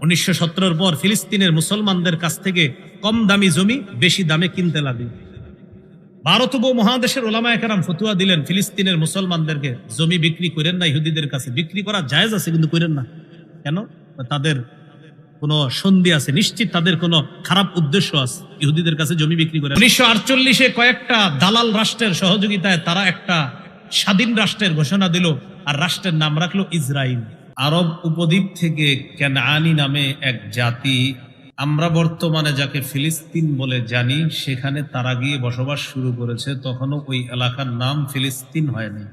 1917 পর ফিলিস্তিনের মুসলমানদের কাছ থেকে কম দামি জমি বেশি দামে কিনতে লাগলো। ভারত উপমহাদেশের ওলামায়ে কেরাম ফতোয়া দিলেন ফিলিস্তিনের মুসলমানদেরকে জমি বিক্রি করেন না, ইহুদিদের কাছে বিক্রি করা জায়েজ আছে কিন্তু করেন না। কেন? তাদের কোন সন্ধি আছে, নিশ্চিত তাদের কোন খারাপ উদ্দেশ্য আছে ইহুদিদের কাছে জমি বিক্রি করে। 1948 কয়েকটা দালাল রাষ্ট্রের সহযোগিতায় তারা একটা স্বাধীন রাষ্ট্রের ঘোষণা দিল, আর রাষ্ট্রের নাম রাখলো ইসরায়েল। আরব উপদ্বীপ থেকে কেনানি নামে এক জাতি, আমরা বর্তমানে যাকে ফিলিস্তিন বলে জানি, সেখানে তারা গিয়ে বসবাস শুরু করেছে। তখনও ওই এলাকার নাম ফিলিস্তিন হয়নি।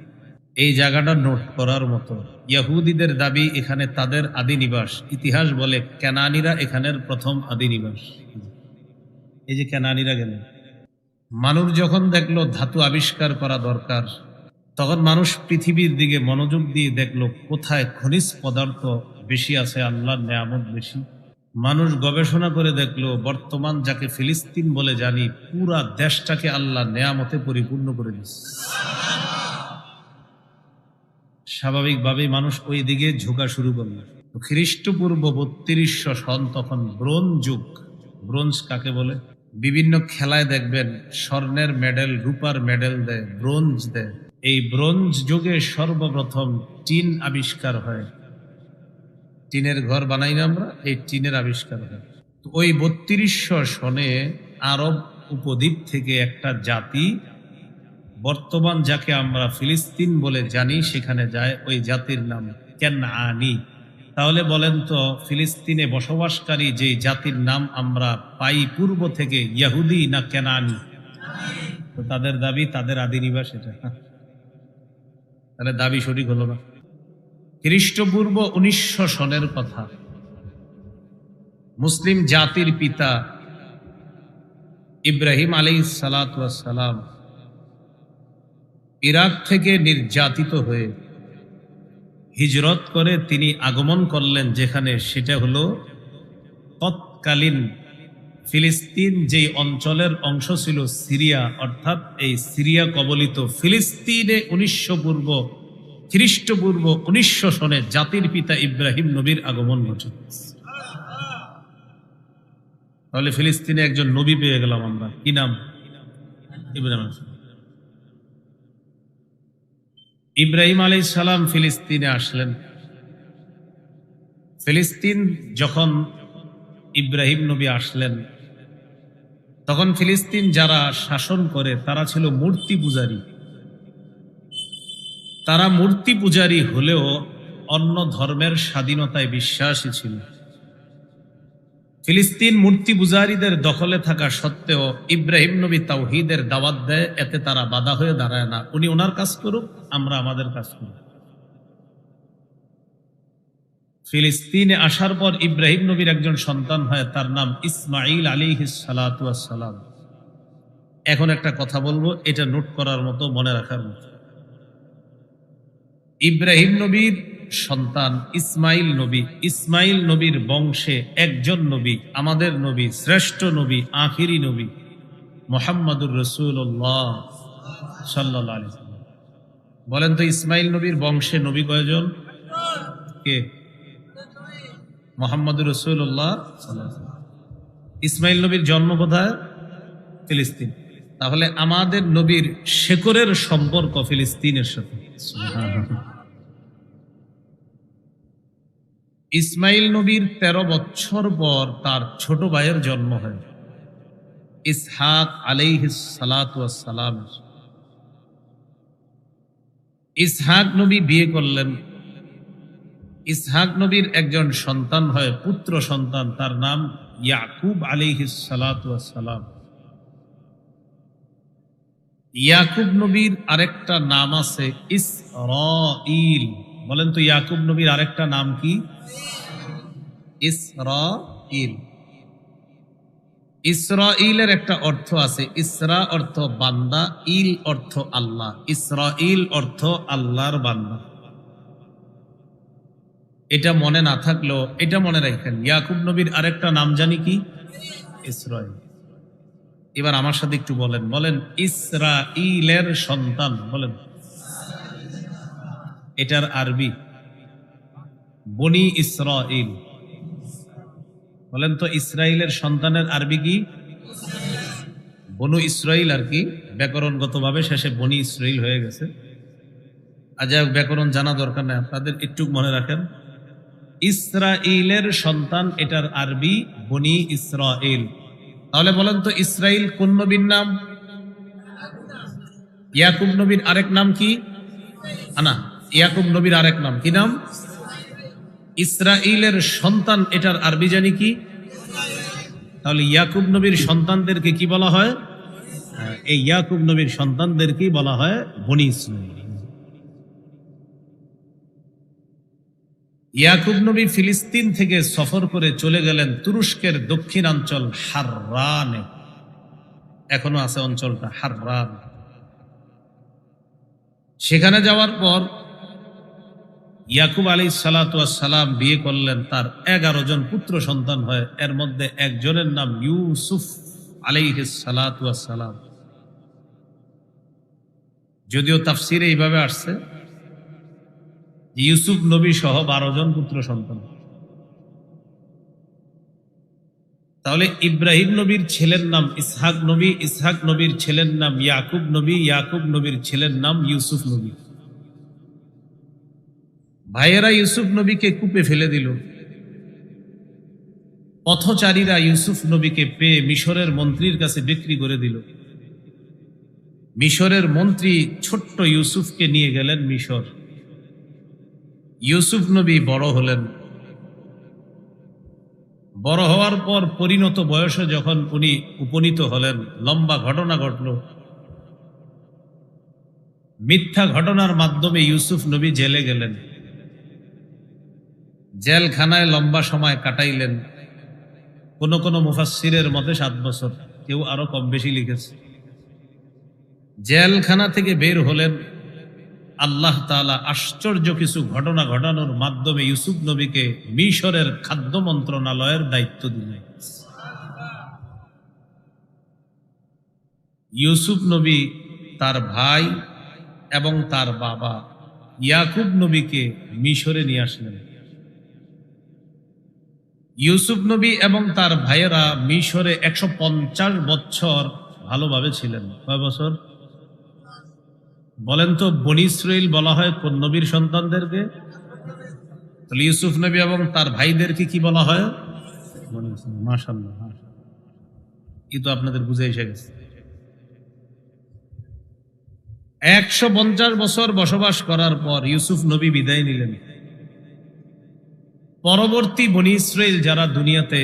এই জায়গাটা নোট করার মতো। ইহুদিদের দাবি এখানে তাদের আদি নিবাস। ইতিহাস বলে কেনানিরা এখানের প্রথম আদি নিবাস। এই যে কেনানিরা গেল, মানুষ যখন দেখলো ধাতু আবিষ্কার করা দরকার, তখন মানুষ পৃথিবীর দিকে মনোযোগ দিয়ে দেখলো কোথায় খনিজ পদার্থ বেশি আছে, আল্লাহর নেয়ামত বেশি। মানুষ গবেষণা করে দেখলো বর্তমান যাকে ফিলিস্তিন বলে জানি, পুরা দেশটাকে আল্লাহ নেয়ামতে পরিপূর্ণ করে দিচ্ছে। স্বাভাবিকভাবেই মানুষ ওই দিকে ঝোঁকা শুরু করল। খ্রিস্টপূর্ব 3200 সন, তখন ব্রোঞ্জ যুগ। ব্রোঞ্জ কাকে বলে? বিভিন্ন খেলায় দেখবেন স্বর্ণের মেডেল, রূপার মেডেল দেয়, ব্রোঞ্জ দেয়। এই ব্রোঞ্জ যুগে সর্বপ্রথম টিন আবিষ্কার হয়। টিনের ঘর বানাই না আমরা, এই টিনের আবিষ্কার হয়। তো ওই 3200 সনে আরব উপদ্বীপ থেকে একটা জাতি, বর্তমান যাকে আমরা ফিলিস্তিন বলে জানি, সেখানে যায়। ওই জাতির নাম কেনানি। তাহলে বলেন তো, ফিলিস্তিনে বসবাসকারী যে জাতির নাম আমরা পাই পূর্ব থেকে, ইহুদি না কেনানি? তো তাদের দাবি তাদের আদি নিবাস এটা। তাহলে দাবি সঠিক হলো না। খ্রিস্টপূর্ব 1900 সনের কথা। মুসলিম জাতির পিতা ইব্রাহিম আলাইহিস সালাতু ওয়াস সালাম ইরাক থেকে নির্যাতিত হয়ে হিজরত করে তিনি আগমন করলেন যেখানে, সেটা হলো তৎকালীন ফিলিস্তিন, যেই অঞ্চলের অংশ ছিল সিরিয়া। অর্থাৎ এই সিরিয়া কবলিত ফিলিস্তিনে খ্রিস্টপূর্ব 1900 সনে জাতির পিতা ইব্রাহিম নবীর আগমন ঘটে। তাহলে ফিলিস্তিনে একজন নবী পেয়ে গেলাম আমরা। কি নাম? ইব্রাহিম। ইব্রাহিম আলাইহিস সালাম ফিলিস্তিনে আসলেন। ফিলিস্তিন যখন ইব্রাহিম নবী আসলেন, তখন ফিলিস্তিন যারা শাসন করে তারা ছিল মূর্তি পূজারী। তারা মূর্তি পূজারী হলেও অন্য ধর্মের স্বাধীনতায় বিশ্বাসী ছিল। ফিলিস্তিন মূর্তি পূজারীদের দখলে থাকা সত্ত্বেও ইব্রাহিম নবী তাওহীদের দাওয়াত দেয়, এতে তারা বাধা হয়ে দাঁড়ায় না। উনি ওনার কাজ করুক, আমরা আমাদের কাজ করব। ফিলিস্তিনে আসার পর ইব্রাহিম নবীর একজন সন্তান হয়, তার নাম ইসমাঈল আলাইহিস সালাতু ওয়াস সালাম। এখন একটা কথা বলবো, এটা নোট করার মতো, মনে রাখার মতো। ইব্রাহিম নবীর সন্তান ইসমাইল নবী, ইসমাইল নবীর বংশে একজন নবী, আমাদের নবী, শ্রেষ্ঠ নবী, আখিরি নবী মুহাম্মদুর রাসূলুল্লাহ সাল্লাল্লাহু আলাইহি ওয়াসাল্লাম। বলেন তো, ইসমাইল নবীর বংশে নবী কয়জন? কে? মুহাম্মদুর রাসূলুল্লাহ সাল্লাল্লাহু আলাইহি ওয়াসাল্লাম। ইসমাইল নবীর জন্ম কোথায়? ফিলিস্তিন। তাহলে আমাদের নবীর শেকড়ের সম্পর্ক ফিলিস্তিনের সাথে। ইসমাইল নবীর 13 বছর পর তার ছোট ভাইয়ের জন্ম হয়, ইসহাক আলাইহিস সালাতু ওয়াস সালাম। ইসহাক নবী বিয়ে করলেন। ইসহাক নবীর একজন সন্তান হয়, পুত্র সন্তান, তার নাম ইয়াকুব আলাইহিস সালাতু ওয়াস সালাম। ইয়াকুব নবীর আরেকটা নাম আছে ইসরাঈল। বলেন তো, ইয়াকুব নবীর আরেকটা নাম কি? ইসরাঈল। ইসরাঈলের একটা অর্থ আছে, ইসরা অর্থ বান্দা, ইল অর্থ আল্লাহ। ইসরাঈল অর্থ আল্লাহর বান্দা। এটা মনে না থাকলেও এটা মনে রাখেন, ইয়াকুব নবীর আরেকটা নাম জানি কি? ইসরাঈল। এবার আমার সাথে একটু বলেন, বলেন ইসরাঈলের সন্তান, বলেন। এটার আরবি বনি ইসরাঈল। বলেন তো ইসরাইলের সন্তানের আরবি কি? বনু ইসরাইল আর কি, ব্যাকরণগতভাবে শেষে বনি ইসরাইল হয়ে গেছে। আর যাই হোক, ব্যাকরণ জানা দরকার নেই, আপনাদের একটু মনে রাখেন। ইসরাইলের সন্তান, এটার আরবি বনি ইসরাইল। তাহলে বলেন তো ইসরাইল কোন নবীর নাম? ইয়াকুব নবীর আরেক নাম কি? আনা, ইয়াকুব নবীর আরেক নাম কি নাম? ইসরাইলের সন্তান, এটার আরবি জানি কি? তাহলে ইয়াকুব নবীর সন্তানদেরকে কি বলা হয়? এই ইয়াকুব নবীর সন্তানদেরকে বলা হয় বনি ইসরাইল। ইয়াকুব নবী ফিলিস্তিন থেকে সফর করে চলে গেলেন তুরস্কের দক্ষিণাঞ্চল হাররানে। এখনো আছে অঞ্চলটা হাররান। সেখানে যাওয়ার পর ইয়াকুব আলাইহিস সালাতু ওয়াস সালাম বিয়ে করলেন, তার 11 জন পুত্র সন্তান হয়। এর মধ্যে একজনের নাম ইউসুফ আলাইহিস সালাতু ওয়াস সালাম। যদিও তাফসিরে এইভাবে আসছে, ইউসুফ নবী সহ 12 জন পুত্র সন্তান। তাহলে ইব্রাহিম নবীর ছেলের নাম ইসহাক নবী, ইসহাক নবীর ছেলের নাম ইয়াকুব নবী, ইয়াকুব নবীর ছেলের নাম ইউসুফ নবী। ভাইয়েরা ইউসুফ নবীকে কূপে ফেলে দিল। পথচারীরা ইউসুফ নবীকে পেয়ে মিশরের মন্ত্রীর কাছে বিক্রি করে দিল। মিশরের মন্ত্রী ছোট্ট ইউসুফকে নিয়ে গেলেন মিশর। ইউসুফ নবী বড় হলেন। বড় হওয়ার পর পরিণত বয়সে যখন উনি উপনীত হলেন, লম্বা ঘটনা ঘটল। মিথ্যা ঘটনার মাধ্যমে ইউসুফ নবী জেলে গেলেন। জেলখানায় লম্বা সময় কাটাইলেন। কোন কোন মুফাসসিরের মতে 7 বছর, কেউ আরো কম বেশি লিখেছে। জেলখানা থেকে বের হলেন। আল্লাহ তাআলা আশ্চর্য কিছু ঘটনা ঘটানোর মাধ্যমে ইউসুফ নবীকে মিশরের খাদ্য মন্ত্রণালয়ের দায়িত্ব দিলেন। ইউসুফ নবী, তার ভাই এবং তার বাবা ইয়াকুব নবীকে মিশরে নিয়ে আসলেন। ইউসুফ নবী এবং তার ভাইয়েরা মিশরে 150 বছর ভালোভাবে ছিলেন। কয় বছর বলেন তো? বনি ইসরাইল বলা হয় কোন নবীর সন্তানদেরকে? তাহলে ইউসুফ নবী এবং তার ভাইদেরকে কি বলা হয়? মাশাআল্লাহ, কি তো আপনাদের বুঝে এসে গেছে। 150 বছর বসবাস করার পর ইউসুফ নবী বিদায় নিলেন। পরবর্তী বনি ইসরাইল যারা দুনিয়াতে,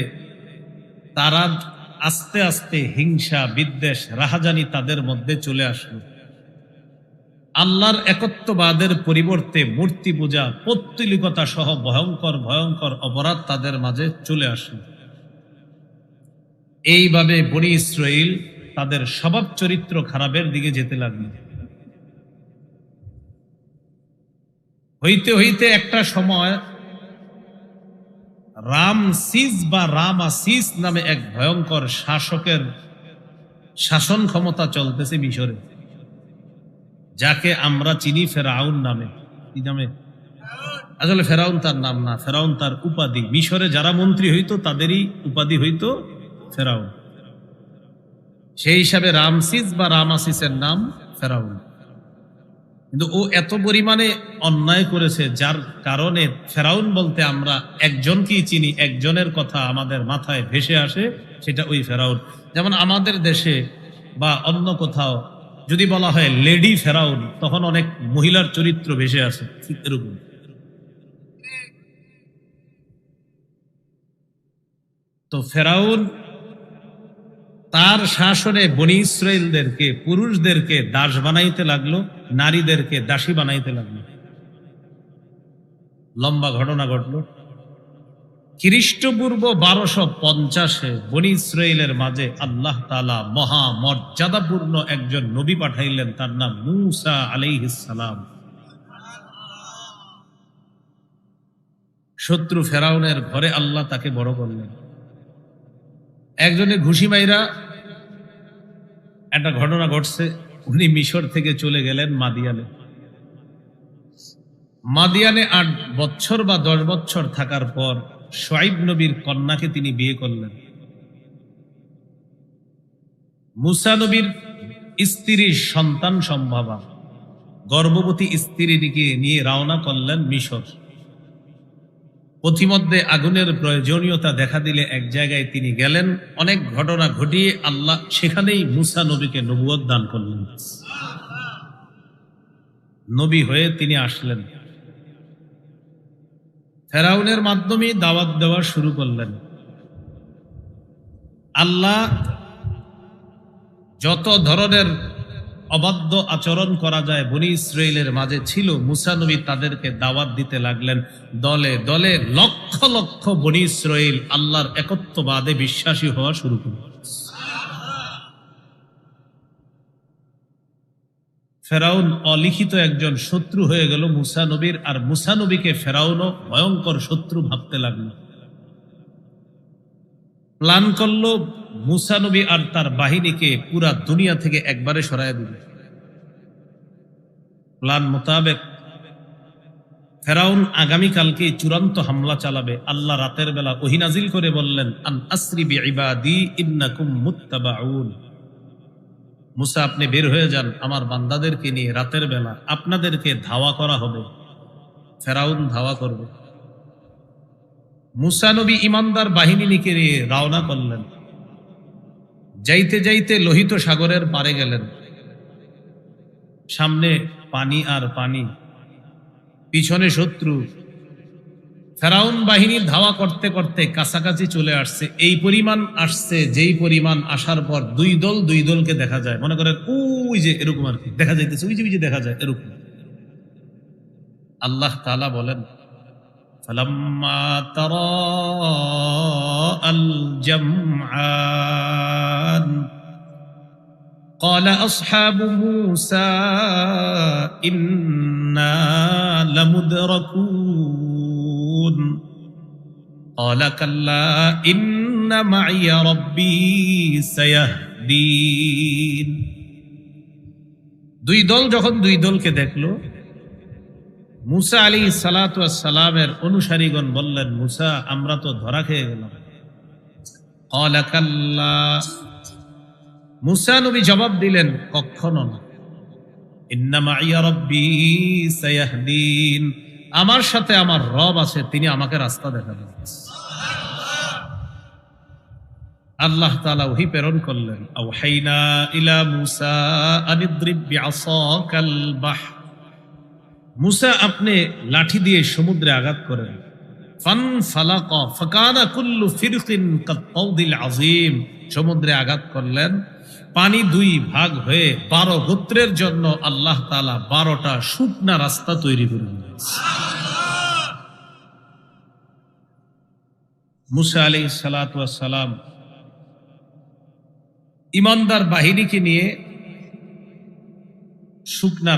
তারা আস্তে আস্তে হিংসা, বিদ্বেষ, রাহাজানি তাদের মধ্যে চলে আসলো। আল্লাহর একত্ববাদের পরিবর্তে মূর্তি পূজা, পৌত্তলিকতা সহ ভয়ঙ্কর ভয়ঙ্কর অপরাধ তাদের মাঝে চলে আসলো। এইভাবে বনি ইসরাইল তাদের স্বভাব চরিত্র খারাপের দিকে যেতে লাগলো। হইতে হইতে একটা সময় রামসিস বা রামাসিস নামে এক ভয়ঙ্কর শাসকের শাসন ক্ষমতা চলতেছে মিশরে, যাকে আমরা চিনি ফেরাউন নামে। কি নামে? আসলে ফেরাউন তার নাম না, ফেরাউন তার উপাধি। মিশরে যারা মন্ত্রী হইতো তাদেরই উপাধি হইতো ফেরাউন। সেই হিসাবে রামসিস বা রামাসিসের নাম ফেরাউন। কিন্তু ও এত পরিমাণে অন্যায় করেছে, যার কারণে ফেরাউন বলতে আমরা একজনকেই চিনি, একজনের কথা আমাদের মাথায় ভেসে আসে, সেটা ওই ফেরাউন। যেমন আমাদের দেশে বা অন্য কোথাও যদি বলা হয় লেডি ফেরাউন, তখন অনেক মহিলার চরিত্র ভেসে আসে, ঠিক এরকম। তো ফেরাউন তার শাসনে বনি ইসরাইলদেরকে, পুরুষদেরকে দাস বানাইতে লাগলো, নারীদেরকে দাসী বানাইতে লাগলো। লম্বা ঘটনা ঘটল। খ্রিস্টপূর্ব 1250-এ বনি ইসরাইলের মাঝে আল্লাহ তাআলা মহা মর্যাদাপূর্ণ একজন নবী পাঠাইলেন, তার নাম মূসা আলাইহিস সালাম। শত্রু ফেরাউনের ঘরে আল্লাহ তাকে বড় করলেন। একজনে ঘুষি মাইরা, একটা ঘটনা ঘটছে, উনি মিশর থেকে চলে গেলেন মাদিয়ানে। মাদিয়ানে 8 বছর বা 10 বছর থাকার পর শুআইব নবীর কন্যাকে তিনি বিয়ে করলেন। মুসা নবীর স্ত্রীর সন্তান সম্ভবা গর্ভবতী স্ত্রীকে নিয়ে রওনা করলেন মিশর। পথিমধ্যে আগুনের প্রয়োজনীয়তা দেখা দিলে এক জায়গায় তিনি গেলেন। অনেক ঘটনা ঘটিয়ে আল্লাহ সেখানেই মুসা নবীকে নবুয়ত দান করলেন। নবী হয়ে তিনি আসলেন, ফেরাউনের মাধ্যমে দাওয়াত দেওয়া শুরু করলেন। আল্লাহ যত ধরনের অবাধ্য আচরণ করা যায় বনি ইসরাইলের মাঝে ছিল, মুসা নবী তাদেরকে দাওয়াত দিতে লাগলেন। দলে দলে লক্ষ লক্ষ বনি ইসরাইল আল্লাহর একত্ববাদে বিশ্বাসী হওয়া শুরু করল। ফেরাউন অলিখিত একজন শত্রু হয়ে গেল মুসা নবীর, আর মুসা নবীকে ফেরাউনও ভয়ঙ্কর শত্রু ভাবতে লাগলো। প্ল্যান করলো মুসা নবী আর তার বাহিনীকে পুরা দুনিয়া থেকে একবারে সরায় দিবে। প্ল্যান মোতাবেক ফেরাউন আগামীকালকে চূড়ান্ত হামলা চালাবে। আল্লাহ রাতের বেলা ওহী নাজিল করে বললেন, আন আসরি বিইবাদি ইন্নাকুম মুত্তাবাউন। মুসা, আপনি বের হয়ে যান আমার বান্দাদেরকে নিয়ে, রাতের বেলা আপনাদেরকে ধাওয়া করা হবে, ফেরাউন ধাওয়া করবে। মুসা নবী ইমানদার বাহিনী নিয়ে রওনা করলেন। যাইতে যাইতে লোহিত সাগরের পারে গেলেন। সামনে পানি আর পানি, পিছনে শত্রু। ফেরাউন বাহিনী ধাওয়া করতে করতে কাছাকাছি চলে আসছে। এই পরিমাণ আসছে, যেই পরিমাণ আসার পর দুই দলকে দেখা যায়। মনে করেন ওই যে এরকম আর কি দেখা যাইতেছে, ওই যে দেখা যায় এরকম। আল্লাহ তাআলা বলেন, ফালাম্মা তারাআল জামআন ক্বালা আসহাবু মূসা ইন্না লামুদরাকুন ক্বালা কাল্লা ইন্না মাইয়া রাব্বী সায়াহদিন। দুই দল যখন দুই দলকে দেখলো, মুসা আলাইহিস সালাতু ওয়াস সালামের অনুসারীগণ বললেন, মুসা, আমরা তো ধরা খেয়ে গেলাম। ক্বালা কাল্লা, মুসা নবী জবাব দিলেন, কখনো না। ইন্না মাইয়া রাব্বী সায়াহদিন, আমার সাথে আমার রব আছে, তিনি আমাকে রাস্তা দেখাবেন। আল্লাহ তাআলা ওহী প্রেরণ করলেন, আওহাইনা ইলা মুসা আনিদ্রিব বিআসাকাল বাহর। মুসা, আপনি লাঠি দিয়ে সমুদ্রে আঘাত করেন। ফানফালাকা ফাকানা কুল্লু ফিরকিন কাত-তাউদিল আযীম। সমুদ্রে আঘাত করলেন, পানি দুই ভাগ হয়ে 12 গোত্রের জন্য আল্লাহ তাআলা 12টা শুকনা রাস্তা তৈরি করলেন। মুসা আলাইহিস সালাতু ওয়াস সালাম ইমানদার বাহিনীকে নিয়ে শুকনা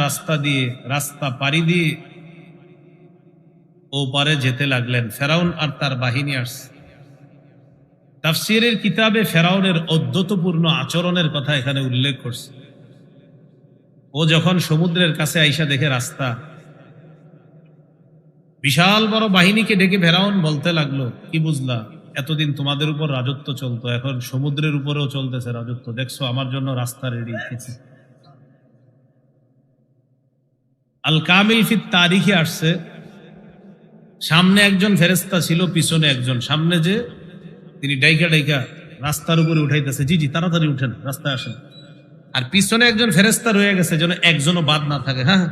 রাস্তা পাড়ি দিয়ে ওপারে যেতে লাগলেন। ফেরাউন আর তার বাহিনী আসছে। তাফসীরের কিতাবে ফেরাউনের অদ্ভুতপূর্ণ আচরণের কথা এখানে উল্লেখ করছে। ও যখন সমুদ্রের কাছে আইসা দেখে রাস্তা, বিশাল বড় বাহিনীকে ডেকে ফেরাউন বলতে লাগলো, কি বুঝলা, এতদিন তোমাদের উপর রাজত্ব চলতো, এখন সমুদ্রের উপরেও চলতেছে রাজত্ব, দেখছো আমার জন্য রাস্তা রেডি। আল কামিল ফিত তারিখে আসছে, সামনে একজন ফেরেশতা ছিল, পিছনে একজন। সামনে যে তিনি ডাইকা ডাইকা রাস্তার উপরে উঠাইতেছে, জি জি তাড়াতাড়ি উঠেন, রাস্তায় আসেন। আর পিছনে একজন ফেরেশতা রয়ে গেছে, যেন একজনও বাদ না থাকে। হ্যাঁ,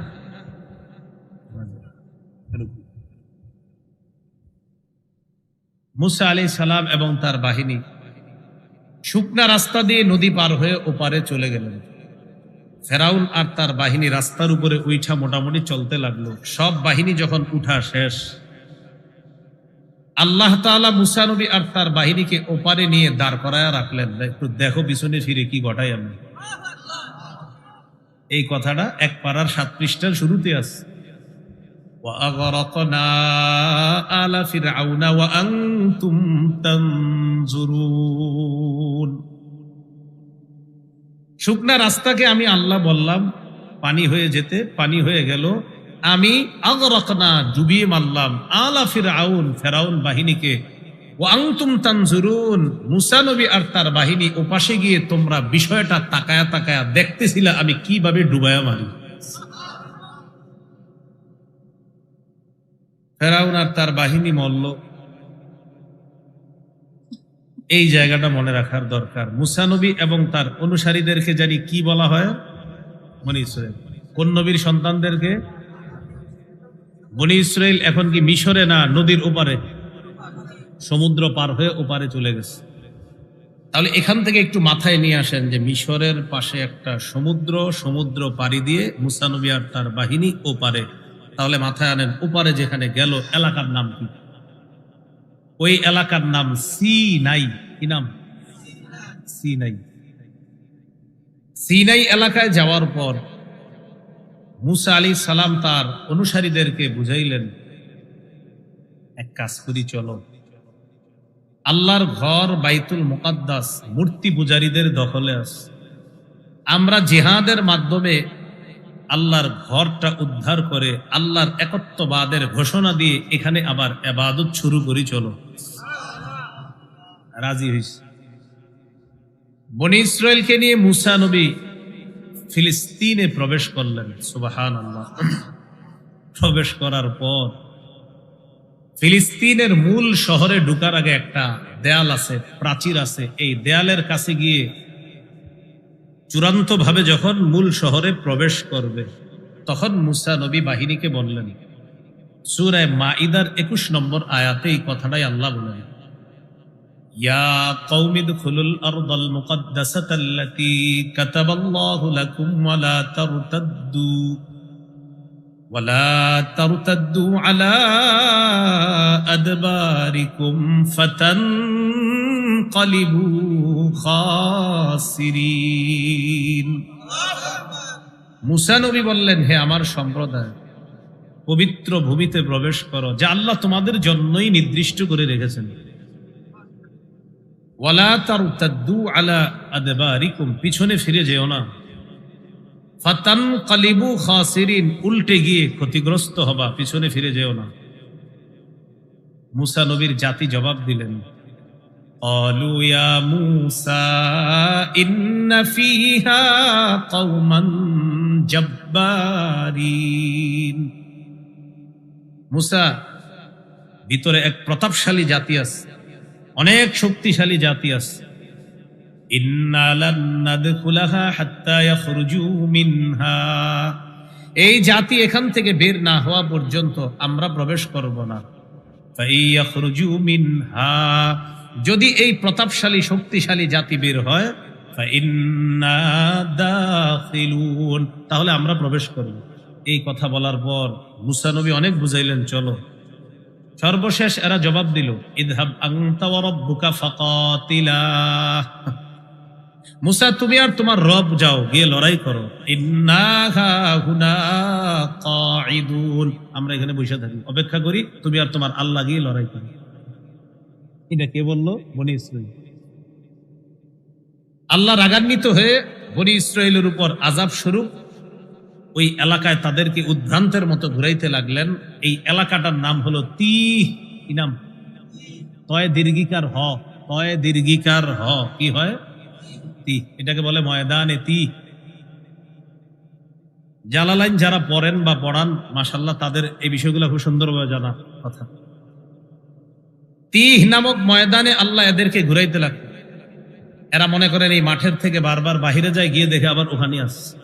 মুসা আলাইহিস সালাম এবং তার বাহিনী শুকনা রাস্তা দিয়ে নদী পার হয়ে ওপারে চলে গেলেন। ফেরাউন আর তার বাহিনী রাস্তার উপরে উঠা মোটামুটি চলতে লাগলো। সব বাহিনী যখন উঠা শেষ, আল্লাহ তাআলা মুসা নবী আর তার বাহিনীকে ওপারে নিয়ে দাঁড় করায়া রাখলেন। একটু দেখো পিছনে ফিরে কি ঘটাই আমি। এই কথাটা 1 পারার 7 পৃষ্ঠার শুরুতে আছে। وَأَغْرَقْنَا آلَ فِرْعَوْنَ وَأَنْتُمْ تَنْظُرُونَ। শুকনা রাস্তাকে আমি আল্লাহ বললাম পানি হয়ে যেতে, পানি হয়ে গেল। আমি আগরাকনা, ডুবিয়ে মারলাম, আলা ফিরআউন, ফেরাউন বাহিনীকে ওয়া আনতুম তানজুরুন, মুসা নবী আর তার বাহিনী ওপাশে গিয়ে তোমরা বিষয়টা তাকায়া তাকায়া দেখতেছিলা আমি কিভাবে ডুবায়া মারি। ফেরাউন আর তার বাহিনী মরল। এই জায়গাটা মনে রাখার দরকার। মুসা নবী এবং তার অনুসারীদেরকে জানি কি বলা হয়? বনি ইসরাইল। কোন নবীর সন্তানদেরকে? বনি ইসরাইল। এখন কি মিশরে না নদীর ওপারে? সমুদ্র পার হয়ে ওপারে চলে গেছে। তাহলে এখান থেকে একটু মাথায় নিয়ে আসেন যে মিশরের পাশে একটা সমুদ্র, সমুদ্র পাড়ি দিয়ে মুসা নবী আর তার বাহিনী ওপারে। তাহলে মাথায় আনেন ওপারে যেখানে গেল এলাকার নাম কি? ওই এলাকার নাম সিনাই। কি নাম? সিনাই। সিনাই এলাকায় যাওয়ার পর মুসা আলাইহিস সালাম তার অনুসারীদেরকে বুঝাইলেন, এক কাজ করি, চলো আল্লাহর ঘর বাইতুল মুকাদ্দাস মূর্তি পূজারীদের দখলে আছে, আমরা জিহাদের মাধ্যমে আল্লাহর ঘরটা উদ্ধার করে আল্লাহর একত্ববাদের ঘোষণা দিয়ে এখানে আবার ইবাদত শুরু করি, চলো। রাজি হইছে। বনি ইসরাইলকে নিয়ে মুসা নবী ফিলিস্তিনে প্রবেশ করলেন। সুবহানাল্লাহ। প্রবেশ করার পর ফিলিস্তিনের মূল শহরে ঢুকার আগে একটা দেয়াল আছে, প্রাচীর আছে। এই দেয়ালের কাছে গিয়ে চূড়ান্ত ভাবে যখন মূল শহরে প্রবেশ করবে তখন মুসা নবী বাহিনীকে বললেন, সূরা মাইদার 21 নম্বর আয়াতে এই কথাটাই আল্লাহ বলেন, ইয়া কওমি দুখুলুল আরদাল মুকদ্দাসাতাল্লাতী কাতাবাল্লাহু লাকুম ওয়ালা তারতাদ্দু আলা আদবারিকুম ফাতানকালিবু খাসিরিন। মুসা নবী বললেন, হে আমার সম্প্রদায়, পবিত্র ভূমিতে প্রবেশ করো যা আল্লাহ তোমাদের জন্যই নির্দিষ্ট করে রেখেছেন। ওয়ালা তারতাদ্দু আলা আদবারিকুম, পিছনে ফিরে যেও না। ফাতানকালিবু খাসিরিন, উল্টে গিয়ে ক্ষতিগ্রস্ত হবা, পিছনে ফিরে যেও না। মুসা নবীর জাতি জবাব দিলেন, ক্বালু ইয়া মূসা ইন্না ফীহা কওমান জাব্বারিন। মুসা, ভিতরে এক প্রতাপশালী জাতি আছে, অনেক শক্তিশালী জাতি আছে। ইন্না লান নাদখুলাহা হাত্তা ইয়াখরুজু মিনহা, এই জাতি এখান থেকে বের না হওয়া পর্যন্ত আমরা প্রবেশ করব না। ফাইয়াখরুজু মিনহা, যদি এই প্রতাপশালী শক্তিশালী জাতি বের হয়, ফাইন্না দাখিলুন, তাহলে আমরা প্রবেশ করব। এই কথা বলার পর মুসা নবী অনেক বুঝাইলেন, চলো। সর্বশেষ এরা জবাব দিল, ইযহাব আনতা ওয়া রাব্বুকা ফাকাতিলা, মুসা তুমি আর তোমার রব যাও, গিয়ে লড়াই করো। ইন্না হাহুনা কাঈদুন, আমরা এখানে বসে থাকি, অপেক্ষা করি, তুমি আর তোমার আল্লাহ গিয়ে লড়াই করো। এটা কে বললো? বনি ইসরাইল। আল্লাহ রাগান্বিত হয়ে বনি ইসরাইলের উপর আযাব স্বরূপ ওই এলাকায় তাদেরকে উদ্ভ্রান্তের মতো ঘুরাইতে লাগলেন। এই এলাকাটার নাম হলো তিহ। কি নাম? তয় দীর্ঘিকার হ, তয় দীর্ঘিকার হ, কি হয়? তিহ। এটাকে বলে ময়দানে তিহ। জালালাইন যারা পড়েন বা পড়ান, মাশাআল্লাহ, তাদের এই বিষয়গুলো খুব সুন্দরভাবে জানা কথা। তিহ নামক ময়দানে আল্লাহ এদেরকে ঘুরাইতে লাগলো। এরা মনে করেন এই মাঠের থেকে বারবার বাহিরে যায়, গিয়ে দেখে আবার ওখানে আসছে,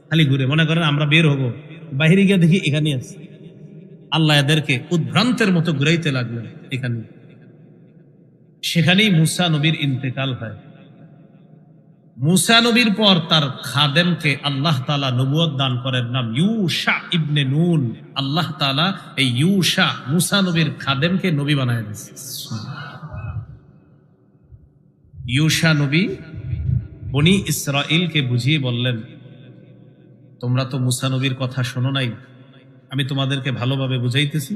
খালি ঘুরে মনে করেন আমরা বের হবো, বাহিরে গিয়ে দেখি এখানে আছে। আল্লাহ এদেরকে উদ্ভ্রান্তের মতো ঘুরাইতে লাগলেন এখানে। সেখানেই মুসা নবীর ইন্তেকাল হয়। মুসা নবীর পর তার খাদেমকে আল্লাহ তাআলা নবুয়ত দান করেন, নাম ইউশা ইবনে নুন। আল্লাহ তাআলা এই ইউশা, মুসা নবীর খাদেমকে নবী বানায় দিয়েছে। ইউশা নবী বনি ইসরাইলকে বুঝিয়ে বললেন, তোমরা তো মুসা নবীর কথা শোনো নাই, আমি তোমাদেরকে ভালোভাবে বুঝাইতেছি,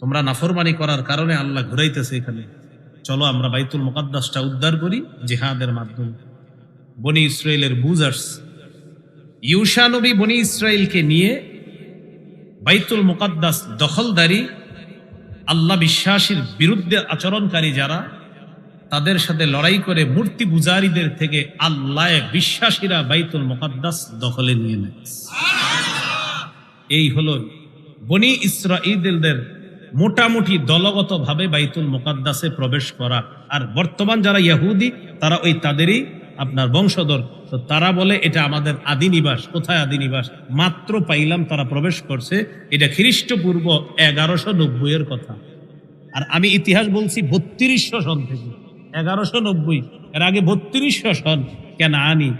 তোমরা নাফরমানি করার কারণে আল্লাহ ঘুরাইতেছে এখানে, চলো আমরা বাইতুল মুকাদ্দাসটা উদ্ধার করি জিহাদের মাধ্যমে। বনি ইসরাইলের বুঝ আসছে। ইউশা নবী বনি ইসরাইলকে নিয়ে বাইতুল মুকাদ্দাস দখলদারি আল্লাহ বিশ্বাসীর বিরুদ্ধে আচরণকারী যারা, তাদের সাথে লড়াই করে মূর্তি পূজারীদের থেকে আল্লাহ বিশ্বাসীরা বাইতুল মুকাদ্দাস দখলে নিয়ে নেয়। এই হলো বনি ইসরাঈলদের মোটামুটি দলগতভাবে বাইতুল মুকাদ্দাসে প্রবেশ করা। আর বর্তমান যারা ইহুদি, তারা ওই তাদেরই আপনার বংশধর, তো তারা বলে এটা আমাদের আদি নিবাস। কোথায় আদি নিবাস? মাত্র পাইলাম তারা প্রবেশ করছে, এটা খ্রিস্টপূর্ব 1190 এর কথা। আর আমি ইতিহাস বলছি 3200 সন থেকে, 1190, এর আগে 3200 সন কেনাআনি,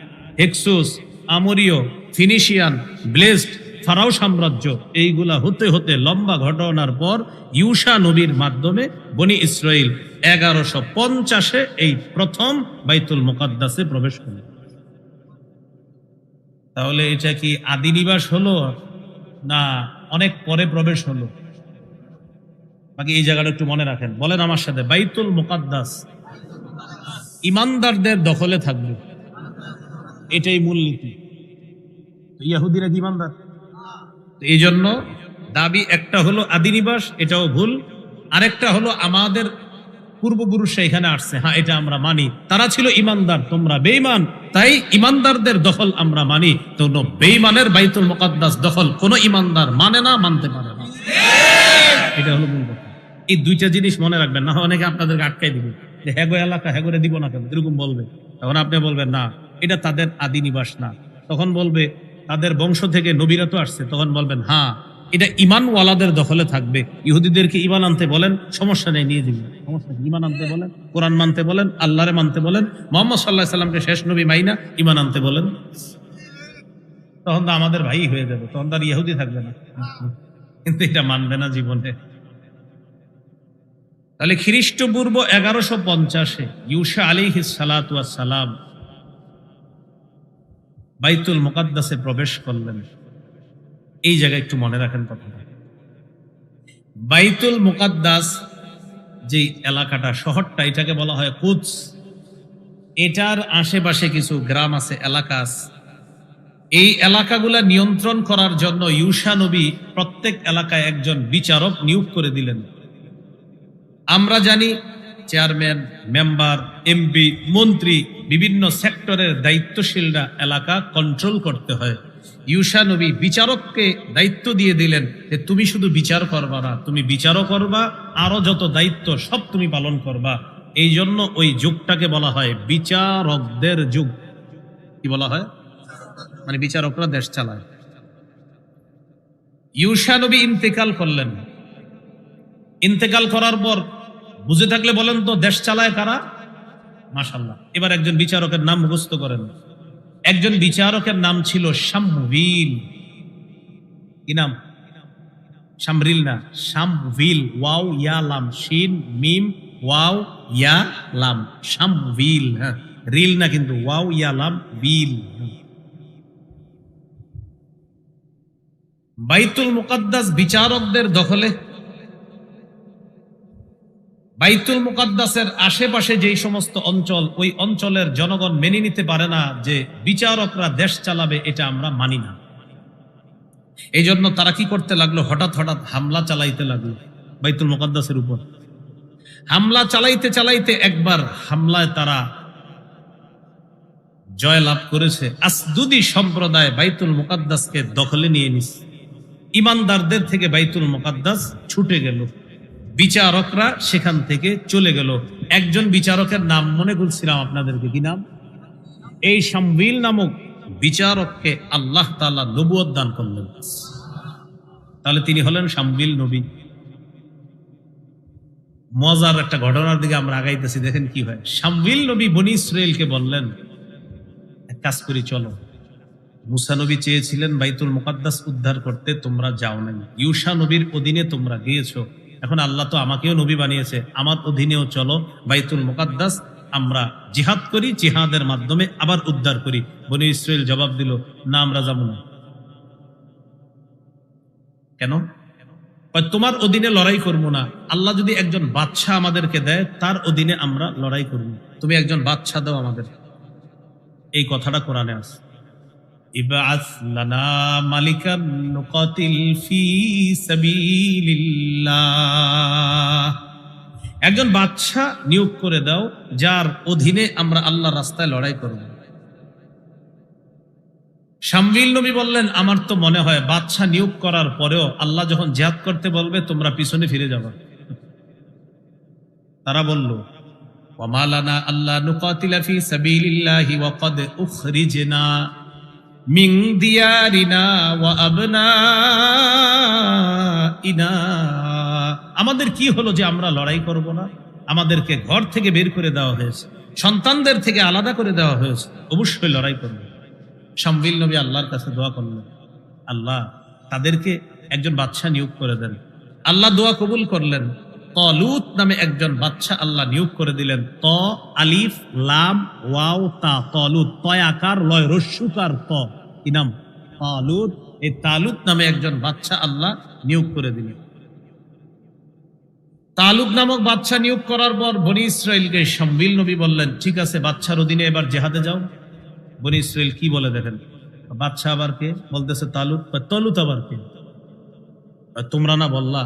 হেক্সুস, আমরীয়, ফিনিশিয়ান, ব্লেসড, ফারাও সাম্রাজ্য, এইগুলা হতে হতে লম্বা ঘটনার পর ইউশা নবীর মাধ্যমে বনি ইসরাইল 1150-এ এই প্রথম বাইতুল মুকাদ্দাসে প্রবেশ করে। তাহলে এটা কি আদি নিবাস হলো না অনেক পরে প্রবেশ হলো? বাকি এই জায়গাটা একটু মনে রাখেন, বলেন আমার সাথে, বাইতুল মুকাদ্দাস ইমানদারদের দখলে থাকবে, এটাই মূলনীতি। ইহুদিরা কি ইমানদার? এই জন্য দাবি একটা হলো আদি নিবাস, এটাও ভুল। আরেকটা হলো আমাদের পূর্বপুরুষরা এখানে আসছে, হ্যাঁ এটা আমরা মানি, তারা ছিল ইমানদার, তোমরা বেঈমান, তাই ইমানদারদের দখল আমরা মানি। তো বেঈমানের বাইতুল মুকাদ্দাস দখল কোন ইমানদার মানে না, মানতে পারে না। এটা হলো মূল কথা। এই দুইটা জিনিস মনে রাখবেন, না অনেকে আপনাদেরকে আটকাই দিবে যে হ্যাগো এলাকা হ্যাগোরে দিব না কেন, এরকম বলবে। তখন আপনি বলবেন না, এটা তাদের আদি নিবাস না। তখন বলবে তাদের বংশ থেকে নবীরা তো আসছে, তখন বলবেন হ্যাঁ এটা ইমানওয়ালাদের দখলে থাকবে। ইহুদিদেরকে ইমান আনতে বলেন, সমস্যা নেই, নিয়ে দিবেন, সমস্যা নেই। ইমান আনতে বলেন, কোরআন মানতে বলেন, আল্লাহরে মানতে বলেন, মুহাম্মদ সাল্লাল্লাহু আলাইহি সাল্লামকে শেষ নবী মাইনা ইমান আনতে বলেন, তখন তো আমাদের ভাই হয়ে যাবে, তখন তো আর ইহুদি থাকবে না। কিন্তু এটা মানবে না জীবনে। তাহলে খ্রিস্টপূর্ব 1150-এ ইউশা আলাইহিস সালাতু ওয়াস সালাম বাইতুল মুকাদ্দাসে প্রবেশ করলেন। এই জায়গায় একটু মনে রাখেন কথাটা। বাইতুল মুকাদ্দাস যে এলাকাটা, শহরটা, এটাকে বলা হয় কুদস। এটার আশেপাশে কিছু গ্রাম আছে, এলাকা আছে। এই এলাকাগুলা নিয়ন্ত্রণ করার জন্য ইউশা নবী প্রত্যেক এলাকায় একজন বিচারক নিয়োগ করে দিলেন। আমরা জানি চেয়ারম্যান, মেম্বার, এমপি, মন্ত্রী, বিভিন্ন সেক্টরের দায়িত্বশীলরা এলাকা কন্ট্রোল করতে হয়। ইউশা নবী বিচারককে দায়িত্ব দিয়ে দিলেন যে তুমি শুধু বিচার করবা না, তুমি বিচারও করবা, আরো যত দায়িত্ব সব তুমি পালন করবা। এই জন্য ওই যুগটাকে বলা হয় বিচারকদের যুগ। কি বলা হয়? মানে বিচারকরা দেশ চালায়। ইউশা নবী ইন্তেকাল করলেন। ইন্তেকাল করার পর বুঝে থাকলে বলেন তো দেশ চালায় কারা? মাশাআল্লাহ। এবার একজন বিচারকের নাম মুখস্থ করেন। একজন বিচারকের নাম ছিল শামভিল। কি নাম? শামরিল না, শামভিল। ওয়াও ইয়া লাম, শিন মিম ওয়াও ইয়া লাম, শামভিল। হ্যাঁ, রিল না কিন্তু, ওয়াও ইয়া লাম বিল। বাইতুল মুকাদ্দাস বিচারকদের দখলে। বাইতুল মুকাদ্দাসের আশেপাশে যেই সমস্ত অঞ্চল, ওই অঞ্চলের জনগণ মেনে নিতে পারে না যে বিচারকরা দেশ চালাবে, এটা আমরা মানি না। এই জন্য তারা কি করতে লাগলো, হঠাৎ হঠাৎ হামলা চালাইতে লাগলো বাইতুল মুকাদ্দাসের উপর। হামলা চালাইতে চালাইতে একবার হামলায় তারা জয় লাভ করেছে। আসদুদি সম্প্রদায় বাইতুল মুকাদ্দাসকে দখলে নিয়ে নিছে। ইমানদারদের থেকে বাইতুল মুকাদ্দাস ছুটে গেল, বিচারকরা সেখান থেকে চলে গেল। একজন বিচারকের নাম মনে করছিলাম আপনাদেরকে, কি নাম? এই শামভিল নামক বিচারককে আল্লাহ তাআলা নবুয়ত দান করলেন। তাহলে তিনি হলেন শামভিল নবী। মজার একটা ঘটনার দিকে আমরা আগাইতেছি, দেখেন কি হয়। শামভিল নবী বনি ইসরাইলকে বললেন, এক কাজ করি চলো। মুসা নবী চেয়েছিলেন বাইতুল মুকাদ্দাস উদ্ধার করতে, তোমরা যাও নাই। ইউশা নবীর অধীনে তোমরা গিয়েছো, এখন আল্লাহ তো আমাকেও নবী বানিয়েছে, আমার অধীনেও চলো, বাইতুল মুকাদ্দাস আমরা জিহাদ করি, জিহাদের মাধ্যমে আবার উদ্ধার করি। বনি ইসরাইল জবাব দিল, না আমরা যাবো না। কেন? তোমার অধীনে লড়াই করবো না। আল্লাহ যদি একজন বাদশাহ আমাদেরকে দেয়, তার অধীনে আমরা লড়াই করব। তুমি একজন বাদশাহ দাও আমাদের। এই কথাটা কোরআনে আছে। ইবআস লানা মালিকান নুকাতিল ফি সাবিলিল্লাহ, একজন বাদশা নিয়োগ করে দাও যার অধীনে আমরা আল্লাহর রাস্তায় লড়াই করব। শামবিল নবী বললেন, আমার তো মনে হয় বাদশা নিয়োগ করার পরেও আল্লাহ যখন জিহাদ করতে বলবে তোমরা পিছনে ফিরে যাবে। তারা বলল, ওয়ামা লানা আল্লা নুকাতিলা ফি সাবিলিল্লাহি ওয়া ক্বাদ উখরিজনা মিন দিয়ারিনা ওয়া আবনাইনা, আমাদের কি হলো যে আমরা লড়াই করব না? আমাদেরকে ঘর থেকে বের করে দেওয়া হয়েছে, সন্তানদের থেকে আলাদা করে দেওয়া হয়েছে, অবশ্যই লড়াই করব। শামবিল নবী আল্লাহর কাছে দোয়া করলেন, আল্লাহ তাদেরকে একজন বাদশা নিয়োগ করে দেন। আল্লাহ দোয়া কবুল করলেন। তালুত নামে একজন বাদশা আল্লাহ নিয়োগ করে দিলেন। ত আলিফ লাম ওয়াও তা, তালুত, তয় আকার লয় রস্যুকার ত, কি নাম? তালুত। এই তালুত নামে একজন বাদশা আল্লাহ নিয়োগ করে দিলেন। তালুত নামক বাদশা নিয়োগ করার পর বনি ইসরাইলকে শামবিল নবী বললেন, ঠিক আছে বাদশার অধীনে এবার জেহাদে যাও। বনি ইসরাইল কি বলে দেখেন, বাদশা আবার কে? বলতেছে তালুত। তালুত আবার কে? তোমরা না বললা?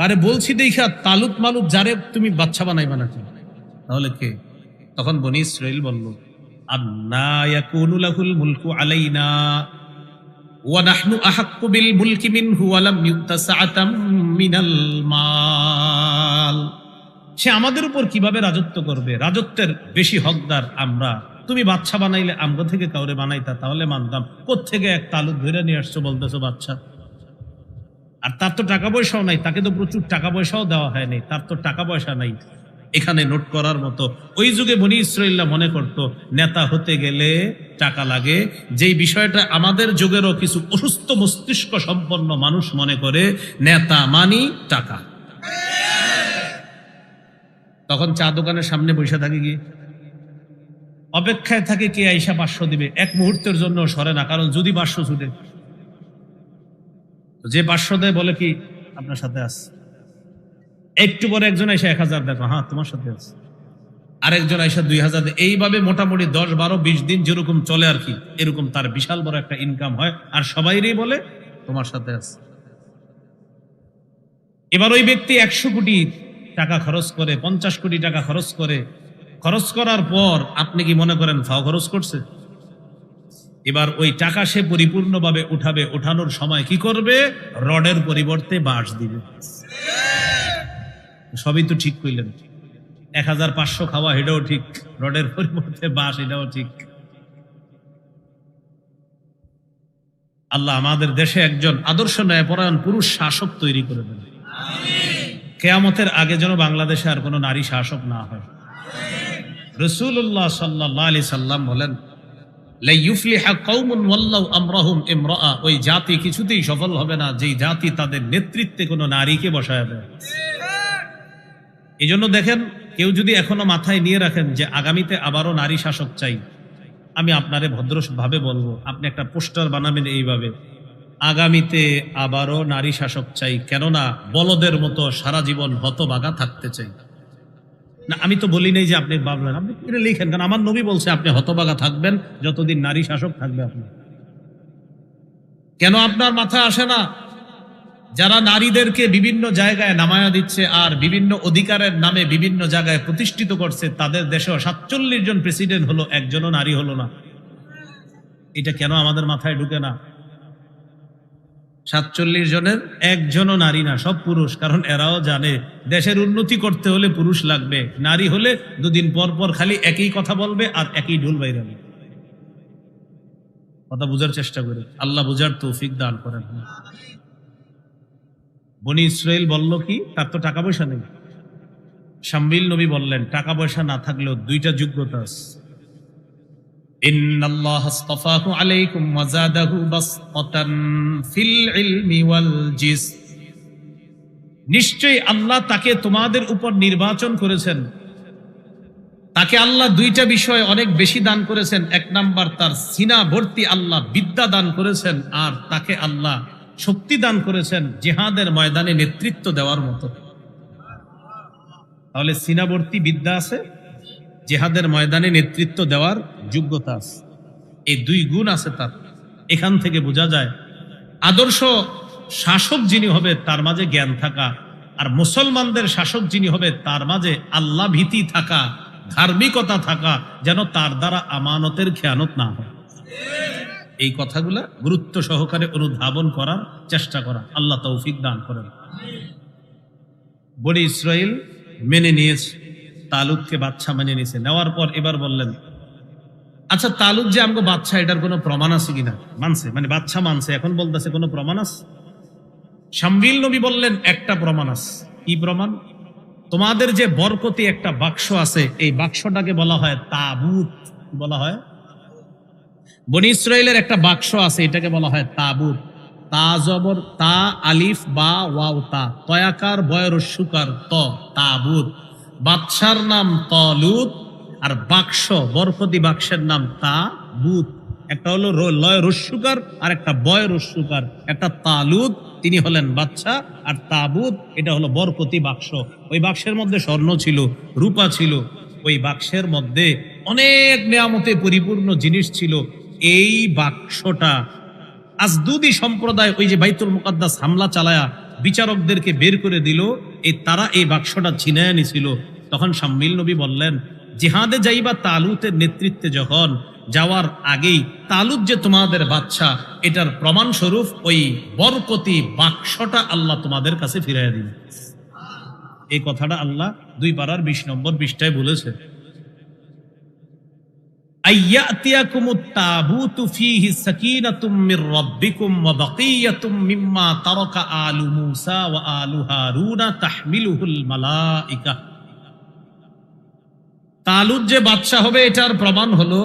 আরে বলছি দেখা তালুত মালুত যারে তুমি বাদশা বানাইবা নাকি? তাহলে কে? তখন বনি ইসরাইল বলল, আন্না ইয়াকুনু লাহুল মুলকু আলাইনা ওয়া নাহনু আহাক্কু বিল মুলকি মিনহু ওয়া লাম ইউতা সাআতাম মিনাল মাল, সে আমাদের উপর কিভাবে রাজত্ব করবে? রাজত্বের বেশি হকদার আমরা। তুমি বাদশা বানাইলে আমগো থেকে কাউরে বানাইতা তাহলে মানতাম। কোত্থেকে এক তালুত ধরে নিয়ে আসছো বলতেছো বাদশা? আর তার তো টাকা পয়সাও নাই, তাকে তো প্রচুর টাকা পয়সাও দেওয়া হয়নি, তার তো টাকা পয়সা নাই এখানে নোট করার মতো। ওই যুগে বনি ইসরাইলরা মনে করত নেতা হতে গেলে টাকা লাগে, যেই বিষয়টা আমাদের যুগেরও কিছু অসুস্থ মস্তিষ্ক সম্পন্ন মানুষ মনে করে নেতা মানি টাকা। তখন চা দোকানের সামনে বসে থাকে, গিয়ে অপেক্ষায় থাকে কে আইসা 500 দিবে। এক মুহূর্তের জন্য সরে না, কারণ যদি 500 ছুটে, যে 500 দেয় বলে কি আপনার সাথে আছে। একটু পরে একজন আইসা 1000, দেখো হ্যাঁ তোমার সাথে আছে। আরেকজন আইসা 2000 দেয়। এইভাবে মোটামুটি 10, 12, 20 দিন যেরকম চলে আর কি, এরকম তার বিশাল বড় একটা ইনকাম হয়, আর সবাইরই বলে তোমার সাথে আছে। এবার ওই ব্যক্তি 100 কোটি টাকা খরচ করে, 50 কোটি টাকা খরচ করে, খরচ করার পর আপনি কি মনে করেন ফাও খরচ করছে? এবার ওই টাকা সে পরিপূর্ণভাবে উঠাবে। উঠানোর সময় কি করবে? রডের পরিবর্তে বাঁশ দিবে। সবই তো ঠিক কইলেন, 1500 খাওয়া এটাও ঠিক, রডের পরিবর্তে বাঁশ এটাও ঠিক। আল্লাহ আমাদের দেশে একজন আদর্শ ন্যায়পরায়ণ পুরুষ শাসক তৈরি করে দেন। কিয়ামতের আগে যেন বাংলাদেশে আর কোনো নারী শাসক না হয়। রাসূলুল্লাহ সাল্লাল্লাহু আলাইহি সাল্লাম বলেন, লা ইউফলিহা কওমুন ওয়াল্লাহু আমরাহুম ইমরাআ, ওই জাতি কিছুতেই সফল হবে না যেই জাতি তাদের নেতৃত্বে কোনো নারীকে বসায় দেয়। এজন্য দেখেন, কেউ যদি এখনো মাথায় নিয়ে রাখেন যে আগামীতে আবারও নারী শাসক চাই, আমি আপনারে ভদ্রভাবে বলবো, আপনি একটা পোস্টার বানাবেন এইভাবে, আগামীতে আবারও নারী শাসক চাই, কেননা বলদের মতো সারা জীবন হতভাগা থাকতে চাই না। আমি তো বলি নাই যে আপনি ভাবলেন, আপনি এটা লিখেন, কারণ আমার নবী বলছে আপনি হতভাগা থাকবেন যতদিন নারী শাসক থাকবে। আপনি কেন আপনার মাথায় আসে না যারা নারীদেরকে বিভিন্ন জায়গায় নামায়া দিচ্ছে আর বিভিন্ন অধিকারের নামে বিভিন্ন জায়গায় প্রতিষ্ঠিত করছে, তাদের দেশেও 47 জন প্রেসিডেন্ট হলো, একজনও নারী হলো না? এটা কেন আমাদের মাথায় ঢুকে না? 47 জনের একজনও নারী না, সব পুরুষ। কারণ এরাও জানে দেশের উন্নতি করতে হলে পুরুষ লাগবে, নারী হলে দুদিন পর পর খালি একই কথা বলবে আর একই ঢোল বাইরাবে। কথা বুঝার চেষ্টা করে, আল্লাহ বুঝার তৌফিক দান করেন। বনি ইসরাইল বলল কি, তার তো টাকা পয়সা নেই। শামবিল নবী বললেন, টাকা পয়সা না থাকলেও দুইটা যোগ্যতা আছে। ইন্নাল্লাহ আস্তাফাহু আলাইকুম ওয়া যাদাহু বাসতান ফিল ইলমি ওয়াল জিসম, নিশ্চয়ই আল্লাহ তাকে তোমাদের উপর নির্বাচন করেছেন। তাকে আল্লাহ দুইটা বিষয় অনেক বেশি দান করেছেন। এক নাম্বার, তার সিনা ভর্তি আল্লাহ বিদ্যা দান করেছেন, আর তাকে আল্লাহ শক্তি দান করেছেন জিহাদের ময়দানে নেতৃত্ব দেওয়ার মতো। তাহলে সিনাবর্তী বিদ্যা আছে, জিহাদের ময়দানে নেতৃত্ব দেওয়ার যোগ্যতা আছে, এই দুই গুণ আছে তার। এখান থেকে বোঝা যায় আদর্শ শাসক যিনি হবে তার মাঝে জ্ঞান থাকা, আর মুসলমানদের শাসক যিনি হবে তার মাঝে আল্লাহ ভীতি থাকা, ধার্মিকতা থাকা, যেন তার দ্বারা আমানতের খেয়ানত না হয়। এই কথাগুলা গুরুত্ব সহকারে অনুধাবন করার চেষ্টা করা। আল্লাহ তৌফিক দান করেন। বনি ইসরাইল মেনে নিয়েছে, তালুতকে বাদশা মেনে নিয়েছে। নেওয়ার পর এবার বললেন, আচ্ছা তালুত যে আমগো বাদশা, এটার কোনো প্রমাণ আছে কিনা? মানছে, মানে বাদশা মানছে, এখন বলতেছে কোনো প্রমাণ আছে? শামবিল নবী বললেন, একটা প্রমাণ আছে। কি প্রমাণ? তোমাদের যে বরকতি একটা বাক্স আছে, এই বাক্সটাকে বলা হয় তাবুত। বলা হয় বনি ইসরাইলের একটা বাক্স আছে, এটাকে বলা হয় তাবুত। তা জবর তা, আলিফ বা ওয়াও তা, তয়াকার বয়ের সুকার ত, তাবুত। বাদশার নাম তালুত, আর বাক্স বরকতি বাক্সের নাম তাবুত। একটা হলো লয় রস্যুকার আর একটা বয় রস্যুকার। একটা তালুত, তিনি হলেন বাদশা, আর তাবুত এটা হলো বরকতি বাক্স। ওই বাক্সের মধ্যে স্বর্ণ ছিল, রূপা ছিল, ওই বাক্সের মধ্যে অনেক নিয়ামতে পরিপূর্ণ জিনিস ছিল। এই বাক্সটা আজদুদি সম্প্রদায় ওই যে বাইতুল মুকাদ্দাস হামলা চালায়া বিচারকদেরকে বের করে দিল, তারা এই বাক্সটা ছিনায় নিছিল। তখন শামবিল নবী বললেন, জিহাদে যাইবা তালুতের নেতৃত্বে যখন, যাওয়ার আগেই তালুত যে তোমাদের বাদশা, এটার প্রমাণ স্বরূপ ওই বরকতি বাক্সটা আল্লাহ তোমাদের কাছে ফিরাইয়া দিন। এই কথাটা আল্লাহ 2 পারার 20 নম্বর পৃষ্ঠায় বলেছে। আইয়াতিয়াকুমুত তাবুতু ফীহি সাকিনাতুম মির রাব্বিকুম ওয়া বাকিয়াতুম মিম্মা তারাকা আলু মূসা ওয়া আলু হারুনা তাহমিলুহুল মালাইকা। তালুত যে বাদশা হবে, এটার প্রমাণ হলো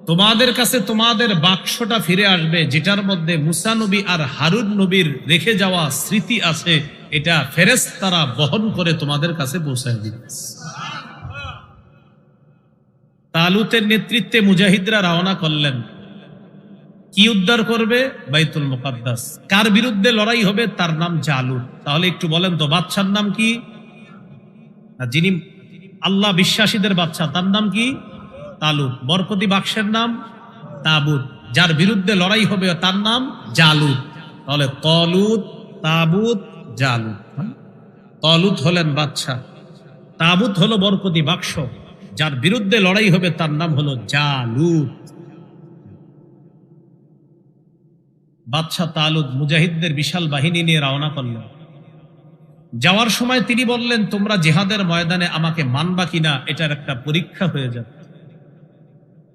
তোমাদের কাছে তোমাদের বাক্সটা ফিরে আসবে, যেটার মধ্যে মুসা নবী আর হারুন নবীর রেখে যাওয়া স্মৃতি আছে। এটা ফেরেশতারা বহন করে তোমাদের কাছে পৌঁছায় দিবে। তালুতের নেতৃত্বে মুজাহিদরা রওনা করলেন। কি উদ্ধার করবে? বাইতুল মুকাদ্দাস। কার বিরুদ্ধে লড়াই হবে? তার নাম জালুত। তাহলে একটু বলেন তো, বাদশার নাম কি? যিনি আল্লাহ বিশ্বাসীদের বাদশা, তার নাম কি? তালুত। বরকতি বাক্সের নাম তাবুত। যার বিরুদ্ধে লড়াই হবে তার নাম জালুত। তাহলে তলুত, তাবুত, জালুত। তলুত হলেন বাদশা, তাবুত হলো বরকতি বাক্স, যার বিরুদ্ধে লড়াই হবে তার নাম হলো জালুত। বাদশা তালুত মুজাহিদদের বিশাল বাহিনী নিয়ে রওনা করলেন। যাওয়ার সময় তিনি বললেন, তোমরা জিহাদের ময়দানে আমাকে মানবা কিনা, এটার একটা পরীক্ষা হয়ে যাবে।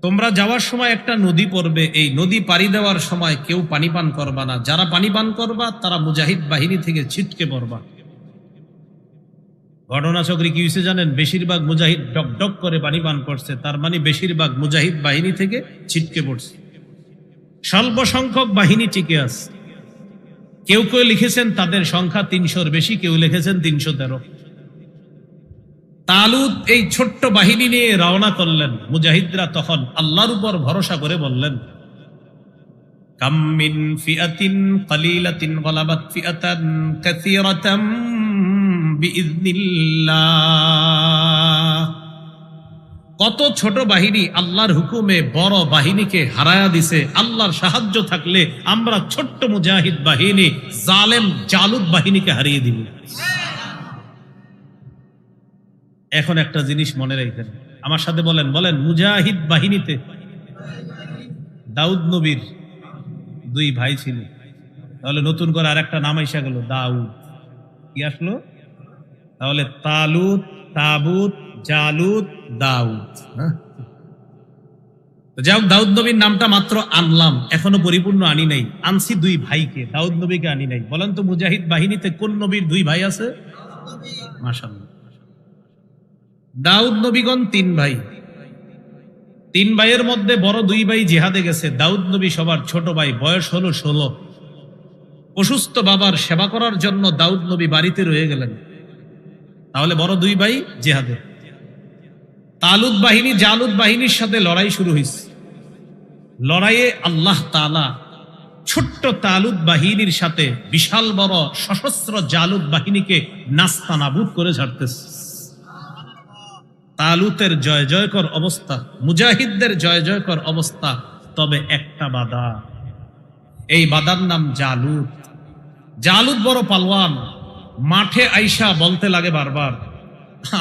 তোমরা যাওয়ার সময় একটা নদী পড়বে, এই নদী পাড়ি দেওয়ার সময় কেউ পানি পান করবা না। যারা পানি পান করবা তারা মুজাহিদ বাহিনী থেকে ছিটকে পড়বা। ঘটনা চক্রে কি হয়েছে জানেন? বেশিরভাগ মুজাহিদ ডক ডক করে পানি পান করছে, তার মানে বেশিরভাগ মুজাহিদ বাহিনী থেকে ছিটকে পড়ছে। স্বল্প সংখ্যক বাহিনী টিকে আছে। কেউ কেউ লিখেছেন তাদের সংখ্যা 300-র বেশি, কেউ লিখেছেন 313। তালুত এই ছোট্ট বাহিনী নিয়ে রওনা করলেন। মুজাহিদরা তখন আল্লাহর উপর ভরসা করে বললেন, কাম মিন ফিআতিন কালিলাতিন গালাবাত ফিআতান কাসীরাতাম বিইذনিল্লাহ। কত ছোট বাহিনী আল্লাহর হুকুমে বড় বাহিনীকে হারায়া দিছে। আল্লাহর সাহায্য থাকলে আমরা ছোট্ট মুজাহিদ বাহিনী জালেম জালুত বাহিনীকে হারিয়ে দিব। এখন একটা জিনিস মনে রাখবেন, আমার সাথে বলেন, বলেন মুজাহিদ বাহিনীতে দাউদ নবীর 2 ভাই ছিল। তাহলে নতুন করে আরেকটা নাম এসে গেল, দাউদ। কি আসলো? তাহলে তালুত, তাবুত, জালুত, দাউদ। যাই হোক, দাউদ নবীর নামটা মাত্র আনলাম, এখনো পরিপূর্ণ আনি নাই। আনছি 2 ভাইকে, দাউদ নবীকে আনি নাই। বলেন তো মুজাহিদ বাহিনীতে কোন নবীর 2 ভাই আছে? মাশাআল্লাহ। দাউদ নবীগণ 3 ভাই। 3 ভাইয়ের মধ্যে বড় 2 ভাই জিহাদে গেছে। দাউদ নবী সবার ছোট ভাই, বয়স হলো 16। অসুস্থ বাবার সেবা করার জন্য দাউদ নবী বাড়িতে রয়ে গেলেন। তাহলে বড় 2 ভাই জিহাদে। তালুত বাহিনী জালুত বাহিনীর সাথে লড়াই শুরু হয়েছে। লড়াইয়ে আল্লাহ তাআলা ছোট্ট তালুত বাহিনীর সাথে বিশাল বড় সশস্ত্র জালুত বাহিনীকে নাস্তানাবুদ করে ছাড়তেছে। তালুতের জয় জয়কর অবস্থা, মুজাহিদদের জয় জয়কর অবস্থা। তবে একটা বাধা, এই বাদার নাম জালুত। জালুত বড় পালওয়ান, মাঠে আইসা বলতে লাগে বারবার,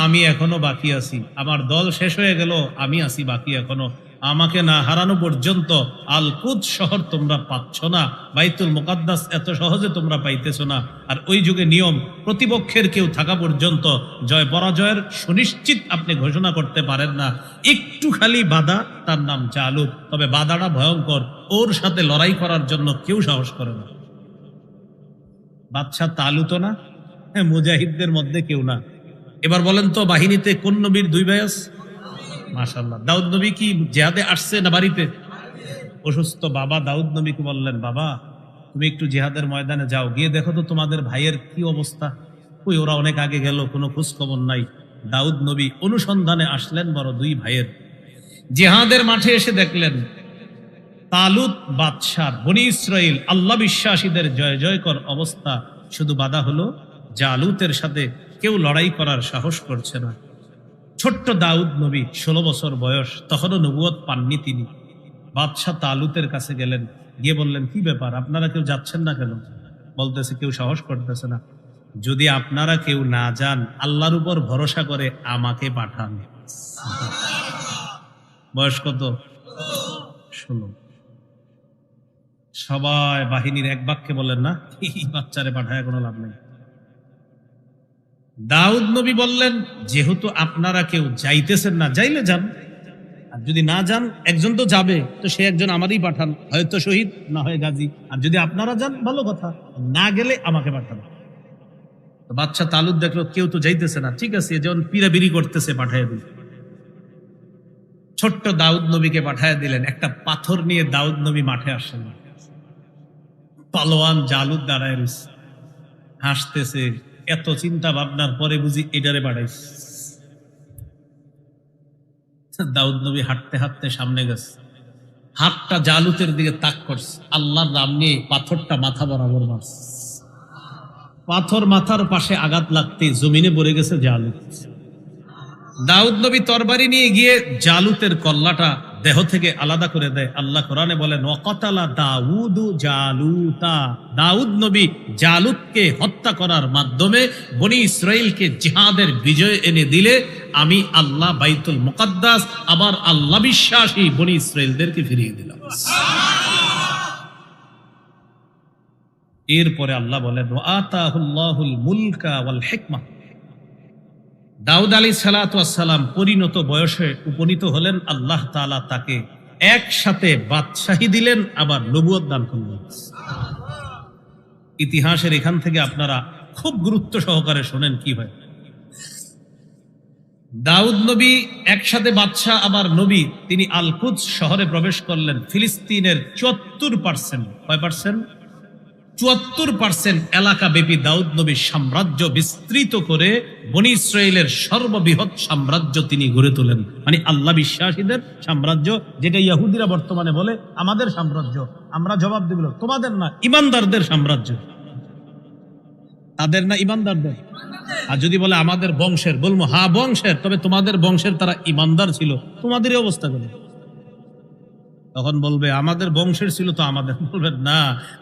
আমি এখনো বাকি আছি, আমার দল শেষ হয়ে গেল, আমি আছি বাকি এখনো, আমাকে না হারানো পর্যন্ত আল কুদস শহর তোমরা পাচ্ছ না, বাইতুল মুকাদ্দাস এত সহজে তোমরা পাইতেছ না। আর ওই যুগে নিয়ম, প্রতিপক্ষের কেউ থাকা পর্যন্ত জয় পরাজয়ের সুনিশ্চিত আপনি ঘোষণা করতে পারেন না। একটু খালি বাধা, তার নাম জালুত। তবে বাধাটা ভয়ঙ্কর, ওর সাথে লড়াই করার জন্য কেউ সাহস করে না। বাদশাহ তালুত না, মুজাহিদদের মধ্যে কেউ না। এবার বলেন তো, বাহিনীতে কোন নবীর দুই ভাই আছে? মাশাআল্লাহ। দাউদ নবী কি জিহাদে আসছে না বাড়িতে? অসুস্থ বাবা দাউদ নবীকে বললেন, বাবা তুমি একটু জিহাদের ময়দানে যাও, গিয়ে দেখো তো তোমাদের ভাইয়ের কি অবস্থা। ওই ওরা অনেক আগে গেল, কোনো খোঁজ খবর নাই। দাউদ নবী অনুসন্ধানে আসলেন বড় দুই ভাইয়ের। জিহাদের মাঠে এসে দেখলেন তালুত বাদশাহ, বনি ইসরাইল আল্লাহ বিশ্বাসীদের জয় জয়কর অবস্থা। শুধু বাধা হলো জালুতের সাথে কেউ লড়াই করার সাহস করছে না। ছোট্ট দাউদ নবী, 16 বছর বয়স, তখনও নবুয়ত পাননি তিনি। বাদশাহ তালুতের কাছে গেলেন, গিয়ে বললেন, কি ব্যাপার, আপনারা কেউ যাচ্ছেন না কেন? বলতেছে, কেউ সাহস করতেছে না। যদি আপনারা কেউ না যান, আল্লাহর উপর ভরসা করে আমাকে পাঠান। বয়স কত? 16। সবাই বাহিনীর এক বাক্যে বললেন, না, এই বাচ্চারে পাঠায় কোনো লাভ নেই। দাউদ নবী বললেন, যেহেতু আপনারা কেউ যাইতেছেন না, যাইলে যান, আর যদি না যান, একজন তো যাবে, তো সে একজন আমারই পাঠান, হয়তো শহীদ না হয় গাজী। আর যদি আপনারা যান, ভালো কথা, না গেলে আমাকে পাঠান। তো বাদশা তালুত দেখলো কেউ তো যাইতেছে না, ঠিক আছে, যেমন পিরাবিরি করতেছে, পাঠায় দিল। ছোট্ট দাউদ নবীকে পাঠায় দিলেন। একটা পাথর নিয়ে দাউদ নবী মাঠে আসেন। পালোয়ান জালুত দাঁড়ায় রয়েছে, হাসতেছে। এত চিন্তা ভাবনার পরে বুঝি এটারে বাড়াইস। দাউদ নবী হাঁটতে হাঁটতে সামনে গেছে, হাতটা জালুতের দিকে তাক করছে, আল্লাহর নাম নিয়ে পাথরটা মাথা বরাবর মারছে। পাথর মাথার পাশে আঘাত লাগতে জমিনে পড়ে গেছে জালুত। দাউদ নবী তরবারি নিয়ে গিয়ে জালুতের কল্লাটা দেহ থেকে আলাদা করে দেয়। আল্লাহ কোরআনে বলেন, ওয়াকাতালা দাউদু জালুতা। দাউদ নবী জালুতকে হত্যা করার মাধ্যমে বনি ইসরাইলকে জিহাদের বিজয় এনে দিলে আমি আল্লাহ বাইতুল মুকাদ্দাস আবার আল্লাহ বিশ্বাসী বনি ইসরাইলদেরকে ফিরিয়ে দিলাম। এরপরে আল্লাহ বলেন, ওয়াতাহুল্লাহুল মুলকা ওয়াল হিকমা। দাউদ আলাইহিস সালাতু ওয়াস সালাম পরিণত বয়সে উপনীত হলেন। আল্লাহ তাআলা তাকে একসাথে বাদশাহী দিলেন, আবার নবুয়ত দান করলেন। ইতিহাসের এখান থেকে আপনারা খুব গুরুত্ব সহকারে শোনেন কি হয়। দাউদ নবী একসাথে বাদশাহ আবার নবী। তিনি আল কুদস শহরে প্রবেশ করলেন। ফিলিস্তিনের 74%, কয় পার্সেন্ট? 74% এলাকা ব্যাপী দাউদ নবীর সাম্রাজ্য বিস্তৃত করে বনি ইসরাইলের সর্ববৃহৎ সাম্রাজ্য তিনি গড়ে তোলেন। মানে আল্লাহ বিশ্বাসীদের সাম্রাজ্য, যেটা ইহুদিরা বর্তমানে বলে আমাদের সাম্রাজ্য। আমরা জবাব দিব, তোমাদের না, ইমানদারদের সাম্রাজ্য। তাদের না, ইমানদারদের। আর যদি বলে আমাদের বংশের, বলবো হ্যাঁ বংশের, তবে তোমাদের বংশের তারা ইমানদার ছিল, তোমাদেরই অবস্থা কেন? তখন বলবে আমাদের বংশের ছিল তো আমাদের। বলবেন না,